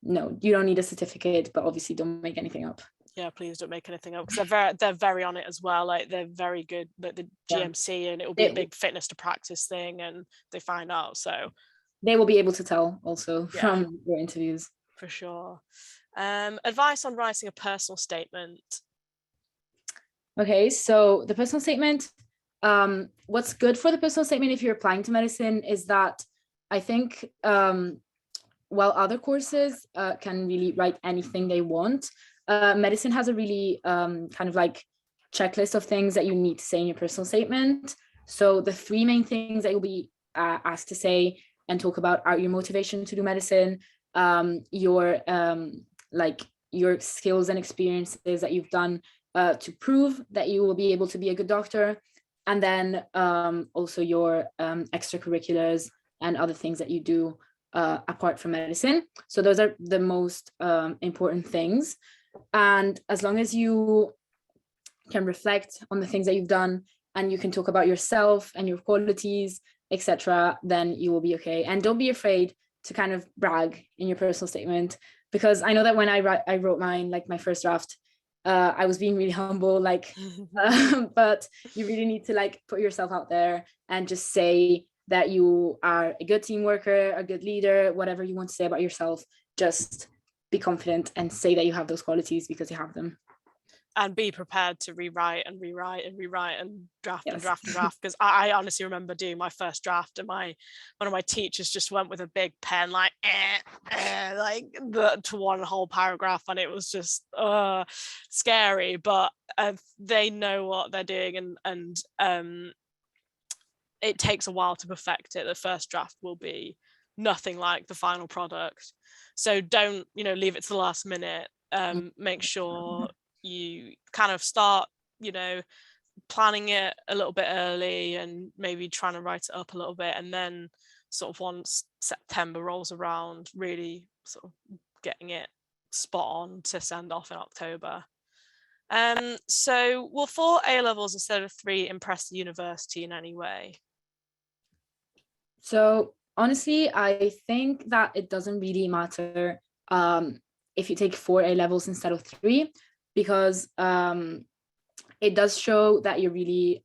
no, you don't need a certificate, but obviously don't make anything up. Yeah, please don't make anything up, because they're very on it as well. Like they're very good, like the GMC, and it will be a big fitness to practice thing, and they find out. So they will be able to tell also from your interviews. For sure. Advice on writing a personal statement. Okay, so the personal statement, what's good for the personal statement if you're applying to medicine is that I think while other courses can really write anything they want, medicine has a really kind of like checklist of things that you need to say in your personal statement. So the three main things that you'll be asked to say and talk about are your motivation to do medicine, your skills and experiences that you've done to prove that you will be able to be a good doctor, and then also your extracurriculars and other things that you do apart from medicine. So those are the most important things. And as long as you can reflect on the things that you've done and you can talk about yourself and your qualities, etc., then you will be okay. And don't be afraid to kind of brag in your personal statement, because I know that when I wrote mine, like my first draft, I was being really humble, but you really need to like put yourself out there and just say that you are a good team worker, a good leader, whatever you want to say about yourself. Just be confident and say that you have those qualities because you have them. And be prepared to rewrite and draft and draft. Because I honestly remember doing my first draft, and one of my teachers just went with a big pen to one whole paragraph, and it was just scary. But they know what they're doing, and it takes a while to perfect it. The first draft will be nothing like the final product. So don't leave it to the last minute. Make sure you kind of start planning it a little bit early and maybe trying to write it up a little bit, and then sort of once September rolls around, really sort of getting it spot on to send off in October. So will 4 A levels instead of 3 impress the university in any way? So honestly, I think that it doesn't really matter if you take 4 A levels instead of 3, because it does show that you're really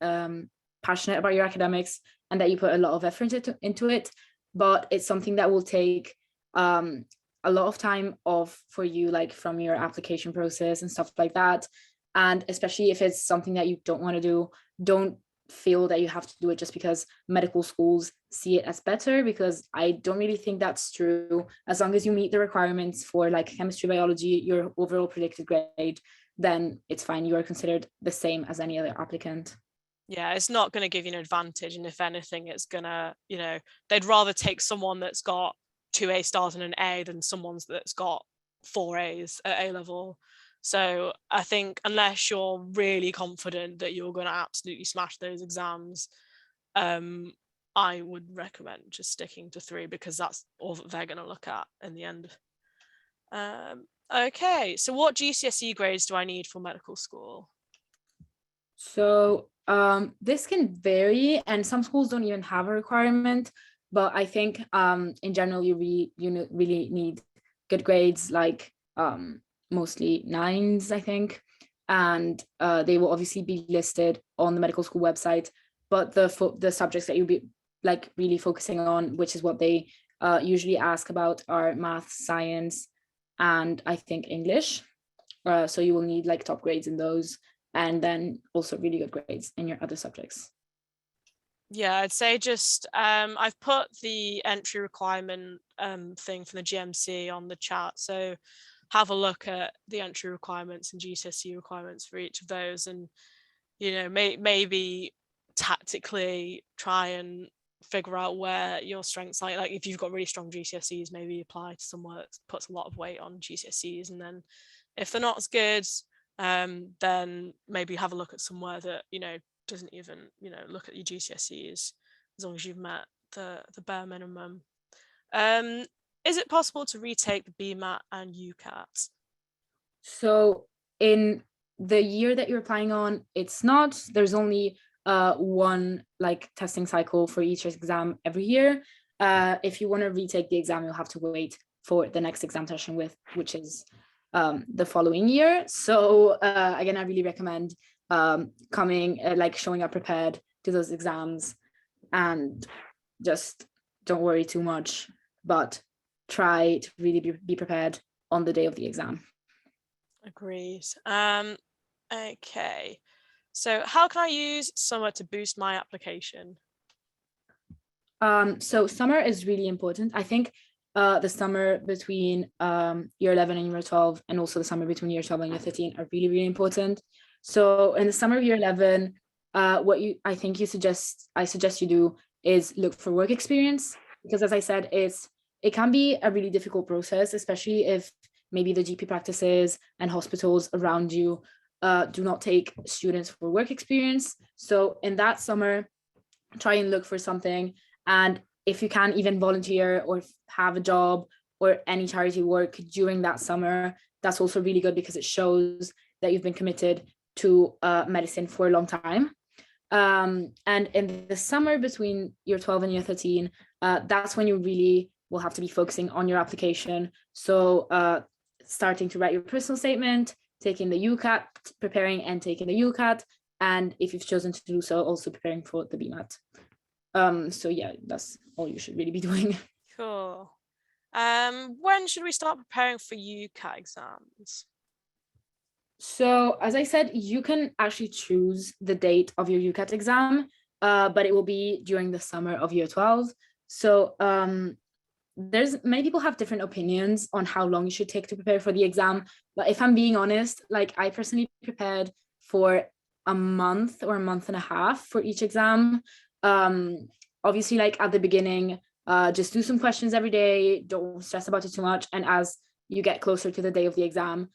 passionate about your academics and that you put a lot of effort into it. But it's something that will take a lot of time off for you, like from your application process and stuff like that. And especially if it's something that you don't want to do, don't feel that you have to do it just because medical schools see it as better, because I don't really think that's true. As long as you meet the requirements for like chemistry, biology, your overall predicted grade, then it's fine. You are considered the same as any other applicant. Yeah, it's not going to give you an advantage. And if anything, it's going to, they'd rather take someone that's got 2 A stars and an A than someone that's got 4 A's at A level. So I think unless you're really confident that you're going to absolutely smash those exams, I would recommend just sticking to 3, because that's all that they're going to look at in the end. Okay, so what GCSE grades do I need for medical school? So this can vary, and some schools don't even have a requirement, but I think in general you really need good grades, like mostly 9s, I think, and they will obviously be listed on the medical school website. But the subjects that you'll be like really focusing on, which is what they usually ask about, are math, science, and I think English. So you will need like top grades in those, and then also really good grades in your other subjects. Yeah, I'd say just I've put the entry requirement thing from the GMC on the chat, so have a look at the entry requirements and GCSE requirements for each of those, and maybe tactically try and figure out where your strengths lie. Like if you've got really strong GCSEs, maybe apply to somewhere that puts a lot of weight on GCSEs, and then if they're not as good, then maybe have a look at somewhere that doesn't even look at your GCSEs, as long as you've met the bare minimum. Is it possible to retake the BMAT and UCAT? So in the year that you're applying on, it's not. There's only one like testing cycle for each exam every year. If you want to retake the exam, you'll have to wait for the next exam session which is the following year. So again, I really recommend coming like showing up prepared to those exams, and just don't worry too much, but try to really be prepared on the day of the exam. Agreed. Okay, so how can I use summer to boost my application? So summer is really important. I think the summer between year 11 and year 12, and also the summer between year 12 and year 13 are really, really important. So in the summer of year 11, I suggest you do is look for work experience, because as I said, it can be a really difficult process, especially if maybe the GP practices and hospitals around you do not take students for work experience. So in that summer, try and look for something. And if you can even volunteer or have a job or any charity work during that summer, that's also really good, because it shows that you've been committed to medicine for a long time. And in the summer between year 12 and year 13, that's when you really will have to be focusing on your application. So starting to write your personal statement, taking the UCAT, preparing and taking the UCAT, and if you've chosen to do so, also preparing for the BMAT. So yeah, that's all you should really be doing. Cool. When should we start preparing for UCAT exams? So as I said, you can actually choose the date of your UCAT exam, but it will be during the summer of year 12. So there's many people have different opinions on how long you should take to prepare for the exam. But if I'm being honest, like I personally prepared for a month or a month and a half for each exam. Obviously, like at the beginning, just do some questions every day, don't stress about it too much, and as you get closer to the day of the exam,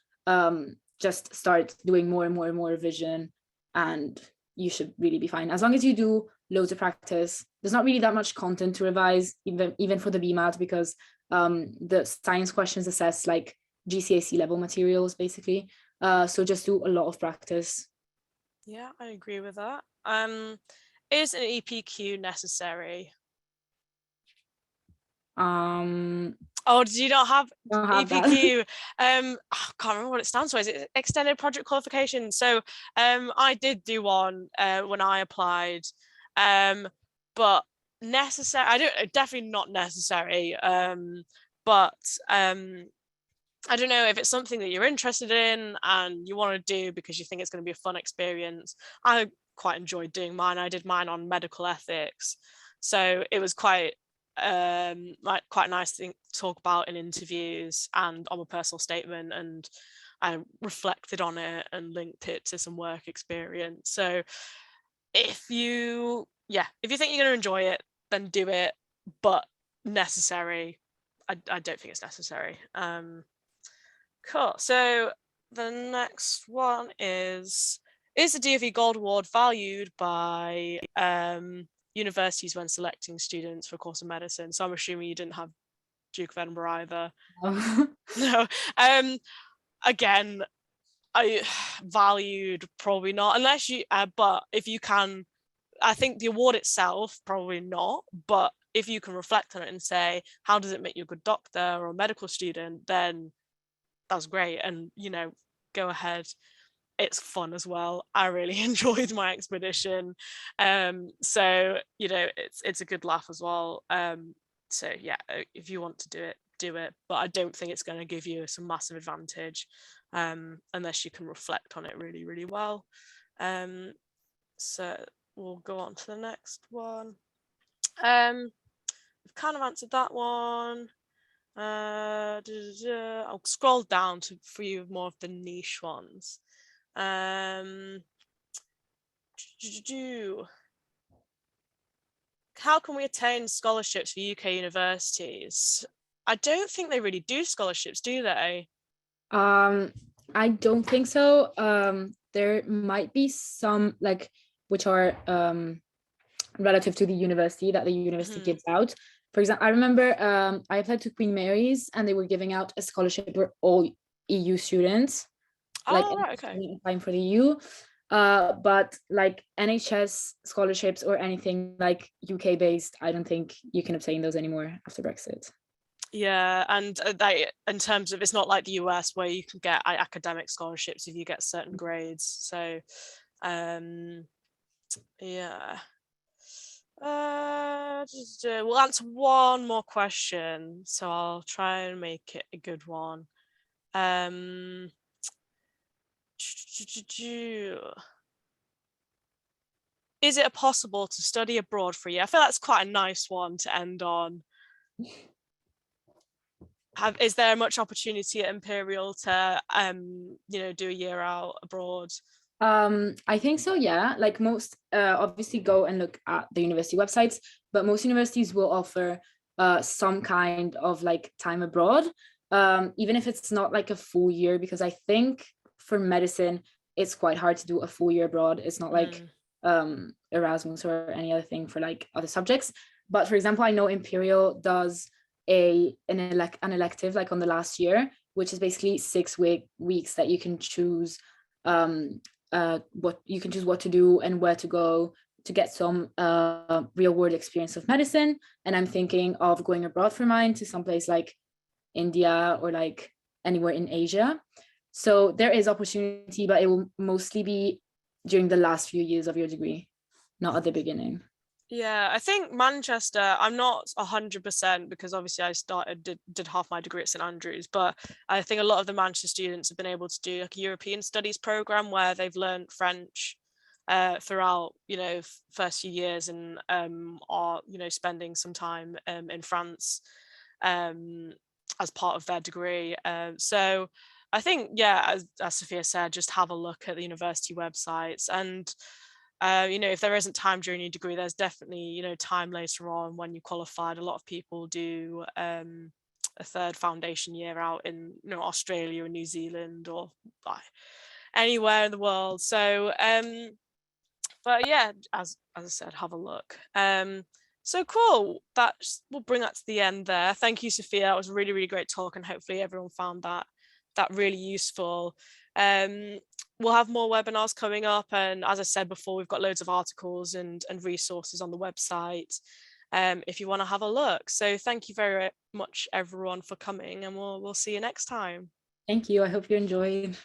just start doing more and more and more revision, and you should really be fine. As long as you do loads of practice, there's not really that much content to revise, even for the BMAT, because The science questions assess like GCSE level materials, basically. So just do a lot of practice. Yeah, I agree with that. Is an EPQ necessary? Oh, did you not have Don't have that. EPQ? I can't remember what it stands for. Is it extended project qualification? So I did do one when I applied, but necessary. I don't, definitely not necessary. But I don't know if it's something that you're interested in and you want to do because you think it's going to be a fun experience. I quite enjoyed doing mine. I did mine on medical ethics, so it was quite like quite a nice thing to talk about in interviews and on a personal statement, and I reflected on it and linked it to some work experience. So if you think you're going to enjoy it, then do it. But necessary, I don't think it's necessary. Cool. So the next one is the DfE Gold Award valued by universities when selecting students for a course of medicine? So I'm assuming you didn't have Duke of Edinburgh either. No. Again, I valued probably not, unless you but if you can, I think the award itself probably not, but if you can reflect on it and say, how does it make you a good doctor or a medical student, then that's great. And go ahead, it's fun as well. I really enjoyed my expedition, so it's a good laugh as well. So yeah, if you want to do it, but I don't think it's going to give you some massive advantage unless you can reflect on it really, really well. So we'll go on to the next one. We've kind of answered that one. I'll scroll down to for you more of the niche ones. How can we attain scholarships for UK universities? I don't think they really do scholarships, do they? I don't think so. There might be some like which are relative to the university that the university gives out. For example, I remember I applied to Queen Mary's and they were giving out a scholarship for all EU students, like right, okay. applying for the EU. But like NHS scholarships or anything like UK based, I don't think you can obtain those anymore after Brexit. Yeah, and they, in terms of, it's not like the US where you can get academic scholarships if you get certain grades. So, yeah. We'll answer one more question, so I'll try and make it a good one. Is it possible to study abroad for a year? I feel that's quite a nice one to end on. Is there much opportunity at Imperial to do a year out abroad? I think so, yeah. Like most, obviously go and look at the university websites, but most universities will offer some kind of like time abroad, even if it's not like a full year, because I think for medicine, it's quite hard to do a full year abroad. It's not like Erasmus or any other thing for like other subjects. But for example, I know Imperial does an elective like on the last year, which is basically 6 weeks that you can choose what to do and where to go to get some real world experience of medicine. And I'm thinking of going abroad for mine to someplace like India or like anywhere in Asia. So there is opportunity, but it will mostly be during the last few years of your degree, not at the beginning. Yeah, I think Manchester, I'm not 100% because obviously I did half my degree at St Andrews, but I think a lot of the Manchester students have been able to do like a European studies program where they've learned French throughout, first few years, and are, spending some time in France as part of their degree. So I think, yeah, as Sophia said, just have a look at the university websites, and if there isn't time during your degree, there's definitely, time later on when you qualified. A lot of people do a third foundation year out in, Australia or New Zealand or anywhere in the world. So, but yeah, as I said, have a look. So cool. We'll bring that to the end there. Thank you, Sophia. That was a really, really great talk, and hopefully everyone found that really useful. We'll have more webinars coming up, and as I said before, we've got loads of articles and resources on the website if you want to have a look. So thank you very much, everyone, for coming, and we'll see you next time. Thank you. I hope you enjoyed.